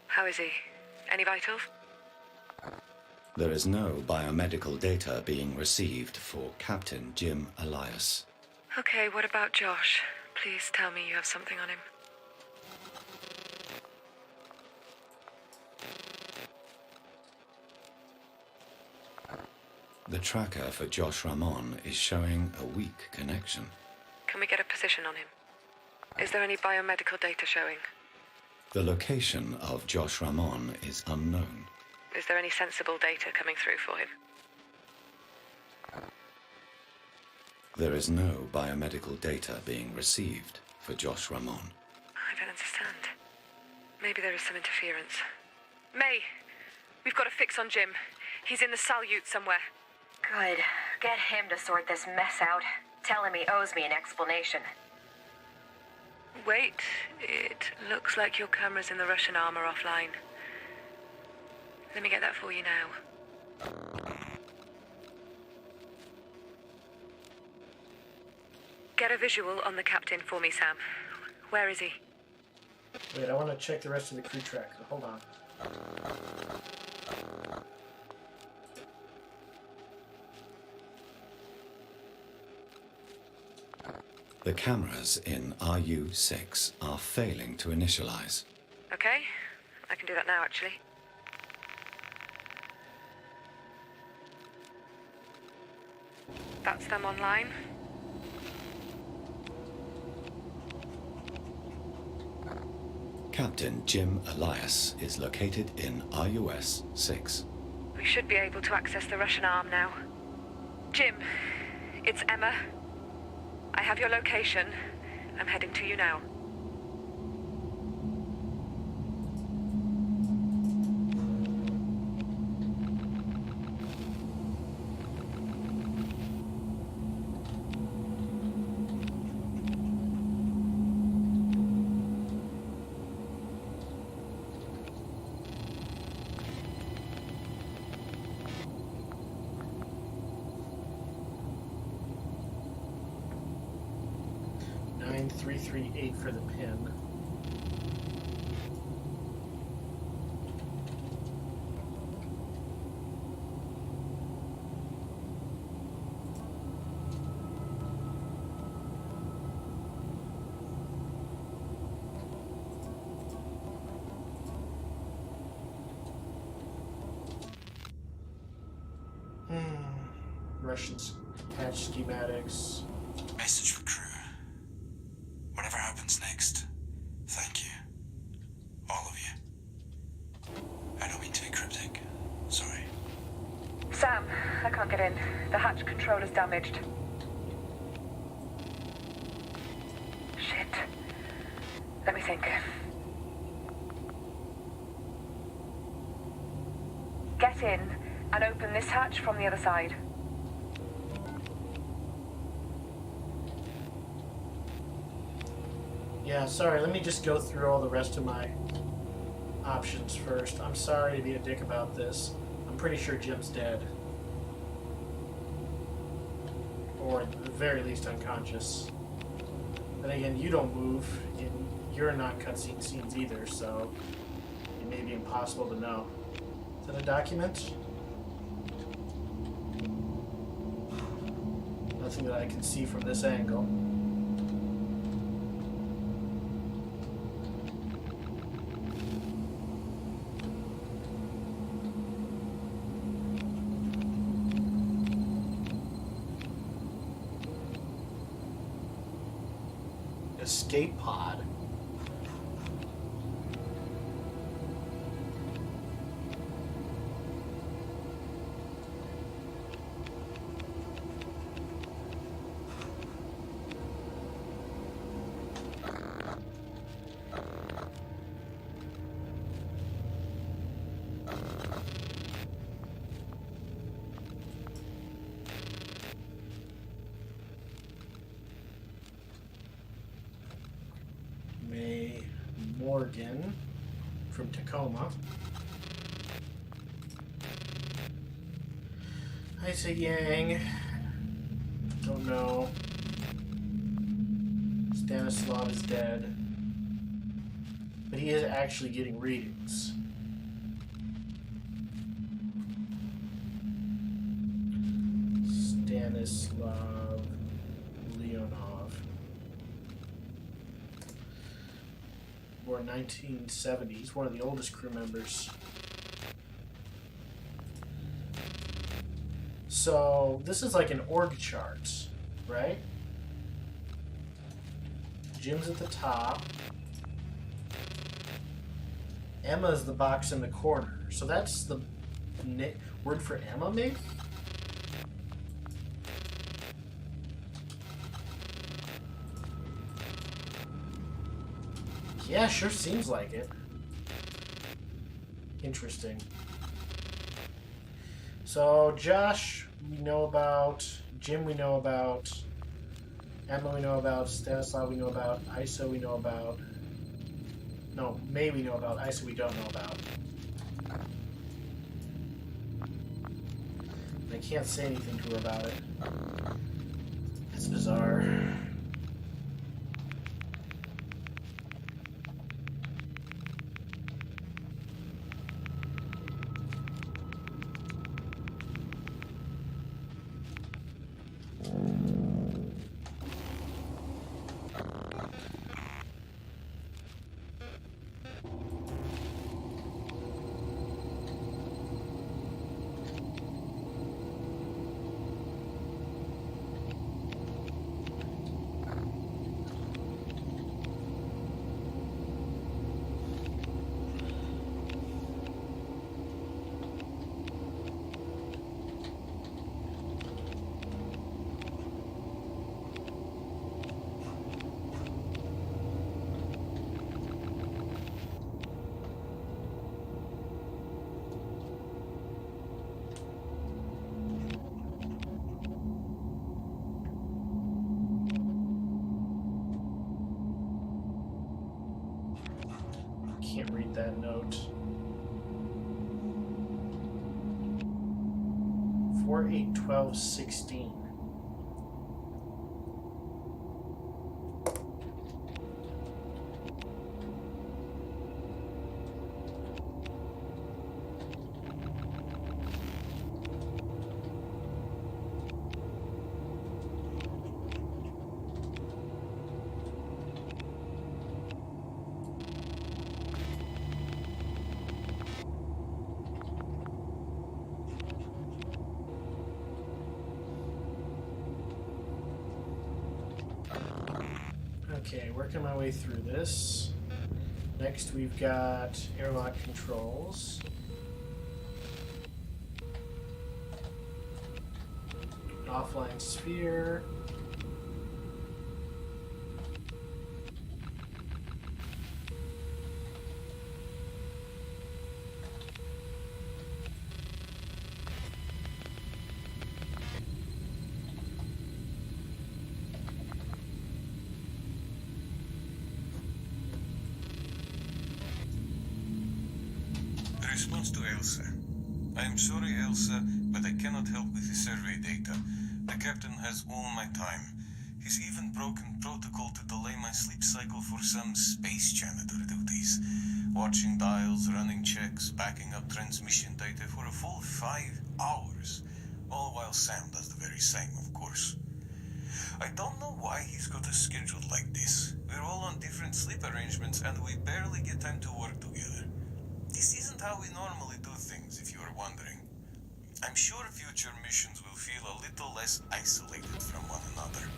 B: How is he? Any vitals?
D: There is no biomedical data being received for Captain Jim Elias.
B: Okay, what about Josh? Please tell me you have something on him.
D: The tracker for Josh Ramon is showing a weak connection.
B: Can we get a position on him? Is there any biomedical data showing?
D: The location of Josh Ramon is unknown.
B: Is there any sensible data coming through for him?
D: There is no biomedical data being received for Josh Ramon.
B: I don't understand. Maybe there is some interference. May, we've got a fix on Jim. He's in the Salyut somewhere.
F: Good. Get him to sort this mess out. Tell him he owes me an explanation.
B: Wait, it looks like your cameras in the Russian arm are offline. Let me get that for you now. Get a visual on the captain for me, Sam. Where is he?
A: Wait, I want to check the rest of the crew tracker. Hold on.
D: The cameras in RU-6 are failing to initialize.
B: Okay, I can do that now, actually. That's them online.
D: Captain Jim Elias is located in RUS-6.
B: We should be able to access the Russian arm now. Jim, it's Emma. I have your location. I'm heading to you now.
A: .338 for the pin. Russian hatch schematics.
G: Message for crew. Whatever happens next, thank you. All of you. I don't mean to be cryptic. Sorry.
B: Sam, I can't get in. The hatch controller's damaged. Shit. Let me think. Get in and open this hatch from the other side.
A: Yeah, sorry, let me just go through all the rest of my options first. I'm sorry to be a dick about this. I'm pretty sure Jim's dead. Or at the very least unconscious. Then again, you don't move, and you're not cutscene scenes either, so it may be impossible to know. Is that a document? Nothing that I can see from this angle. Escape pod. May Morgan from Tacoma. Isa Yang. Don't know. Stanislav is dead. But he is actually getting readings. Stanislav Leonov. Born 1970s, one of the oldest crew members. So this is like an org chart, right? Jim's at the top. Emma's the box in the corner. So that's the word for Emma, maybe? Yeah, sure seems like it. Interesting. So, Josh, we know about. Jim, we know about. Emma, we know about. Stanislav, we know about. Isa, we know about. No, May, we know about. Isa, we don't know about. I can't say anything to her about it. That's bizarre. Can't read that note. 4/8/12/16. Okay, working my way through this. Next we've got airlock controls. An offline sphere.
C: Response to Elsa. I am sorry, Elsa, but I cannot help with the survey data. The captain has all my time. He's even broken protocol to delay my sleep cycle for some space janitor duties. Watching dials, running checks, backing up transmission data for a full 5 hours. All while Sam does the very same, of course. I don't know why he's got a schedule like this. We're all on different sleep arrangements and we barely get time to work together. This isn't how we normally do things, if you are wondering. I'm sure future missions will feel a little less isolated from one another.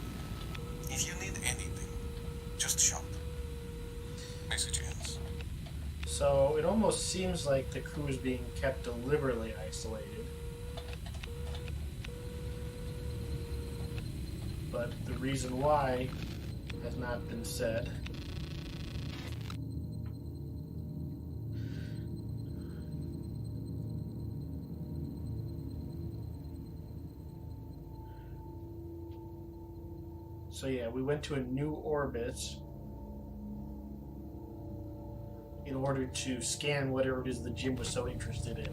C: If you need anything, just shout. Message ends.
A: So it almost seems like the crew is being kept deliberately isolated. But the reason why has not been said. So yeah, we went to a new orbit in order to scan whatever it is that Jim was so interested in.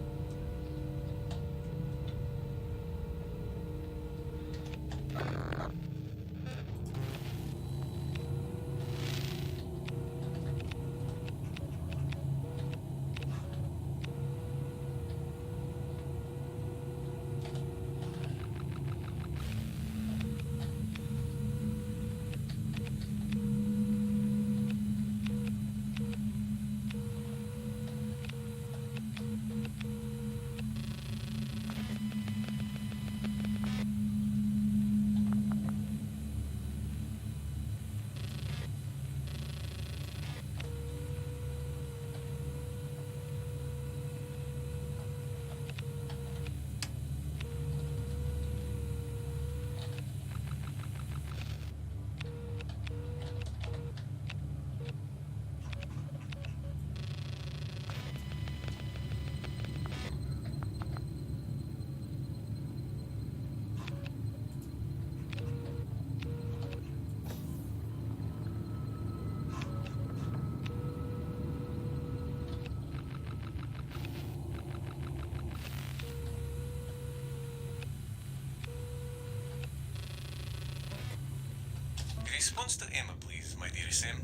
C: Response to Emma, please, my dear Sim.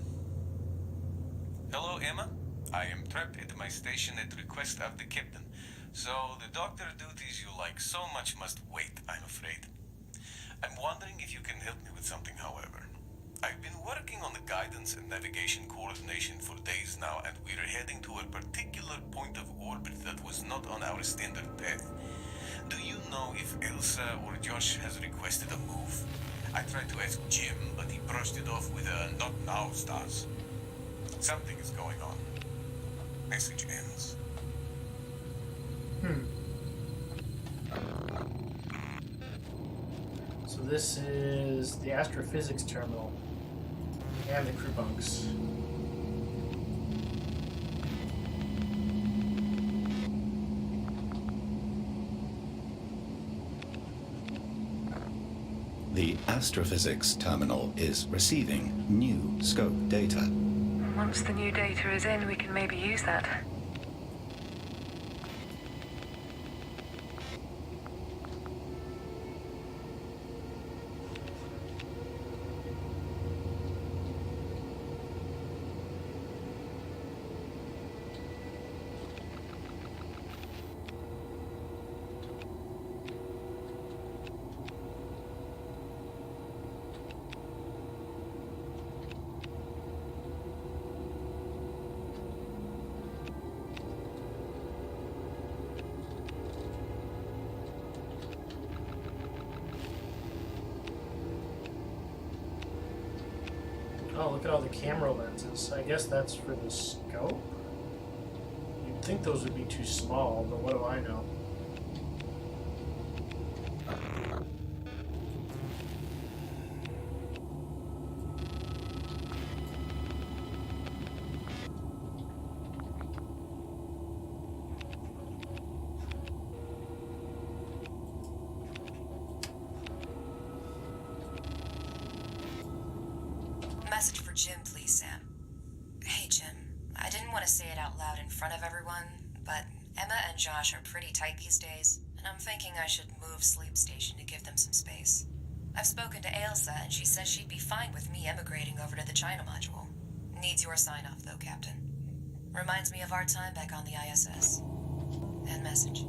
C: Hello, Emma. I am trapped at my station at request of the captain, so the doctor duties you like so much must wait, I'm afraid. I'm wondering if you can help me with something, however. I've been working on the guidance and navigation coordination for days now, and we're heading to a particular point of orbit that was not on our standard path. Do you know if Elsa or Josh has requested a move? I tried to ask Jim, but he brushed it off with a "not now" stars. Something is going on. Message ends.
A: So this is the astrophysics terminal and the crew bunks.
D: The astrophysics terminal is receiving new scope data.
B: Once the new data is in, we can maybe use that.
A: Oh, look at all the camera lenses. I guess that's for the scope? You'd think those would be too small, but what do I know?
H: Message for Jim, please, Sam. Hey, Jim. I didn't want to say it out loud in front of everyone, but Emma and Josh are pretty tight these days, and I'm thinking I should move Sleep Station to give them some space. I've spoken to Ailsa, and she says she'd be fine with me emigrating over to the China module. Needs your sign-off, though, Captain. Reminds me of our time back on the ISS. End message.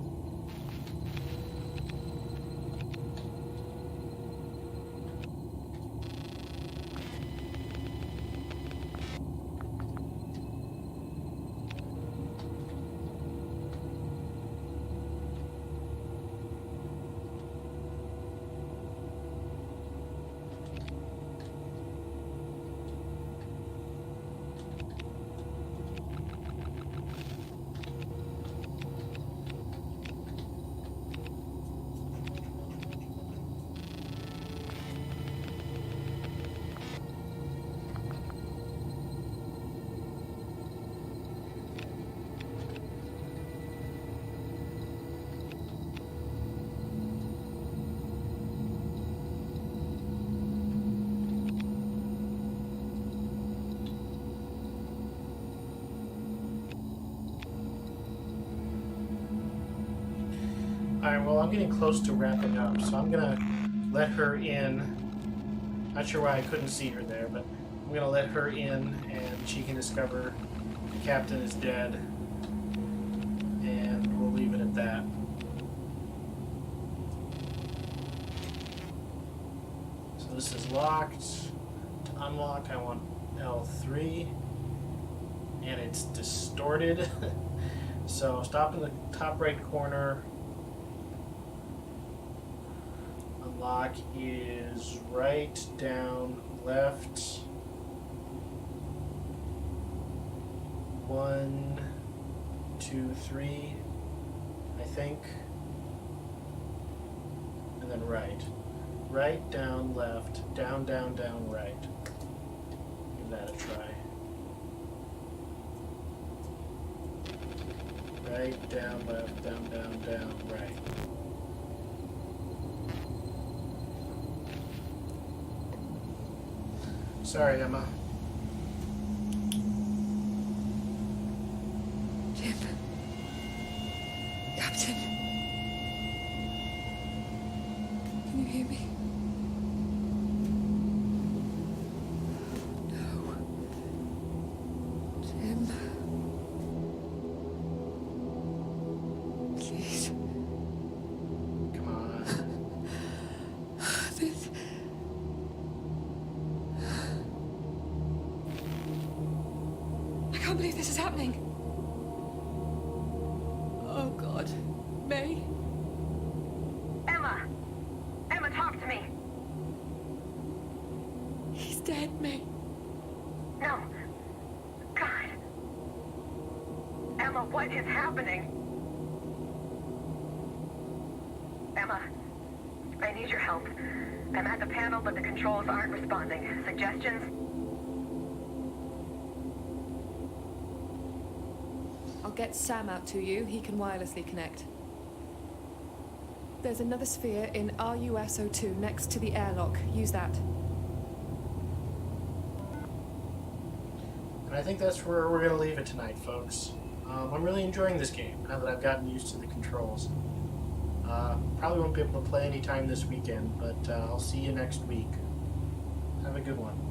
A: Alright, well, I'm getting close to wrapping up, so I'm gonna let her in. Not sure why I couldn't see her there, but I'm gonna let her in, and she can discover the captain is dead. And we'll leave it at that. So this is locked. To unlock, I want L3. And it's distorted. So stop in the top right corner. Unlock is right, down, left. 1, 2, 3, I think. And then right. Right, down, left, down, down, down, right. Give that a try. Right, down, left, down, down, down, right. Sorry, Emma.
E: Jim. Captain. Can you hear me? No. Jim. Please.
A: Come on.
E: This. I can't believe this is happening. Oh, God. May?
F: Emma! Emma, talk to me!
E: He's dead, May.
F: No. God. Emma, what is happening? Emma, I need your help. I'm at the panel, but the controls aren't responding. Suggestions?
E: I'll get Sam out to you. He can wirelessly connect. There's another sphere in RUS-02 next to the airlock. Use that.
A: And I think that's where we're going to leave it tonight, folks. I'm really enjoying this game now that I've gotten used to the controls. Probably won't be able to play anytime this weekend, but I'll see you next week. Have a good one.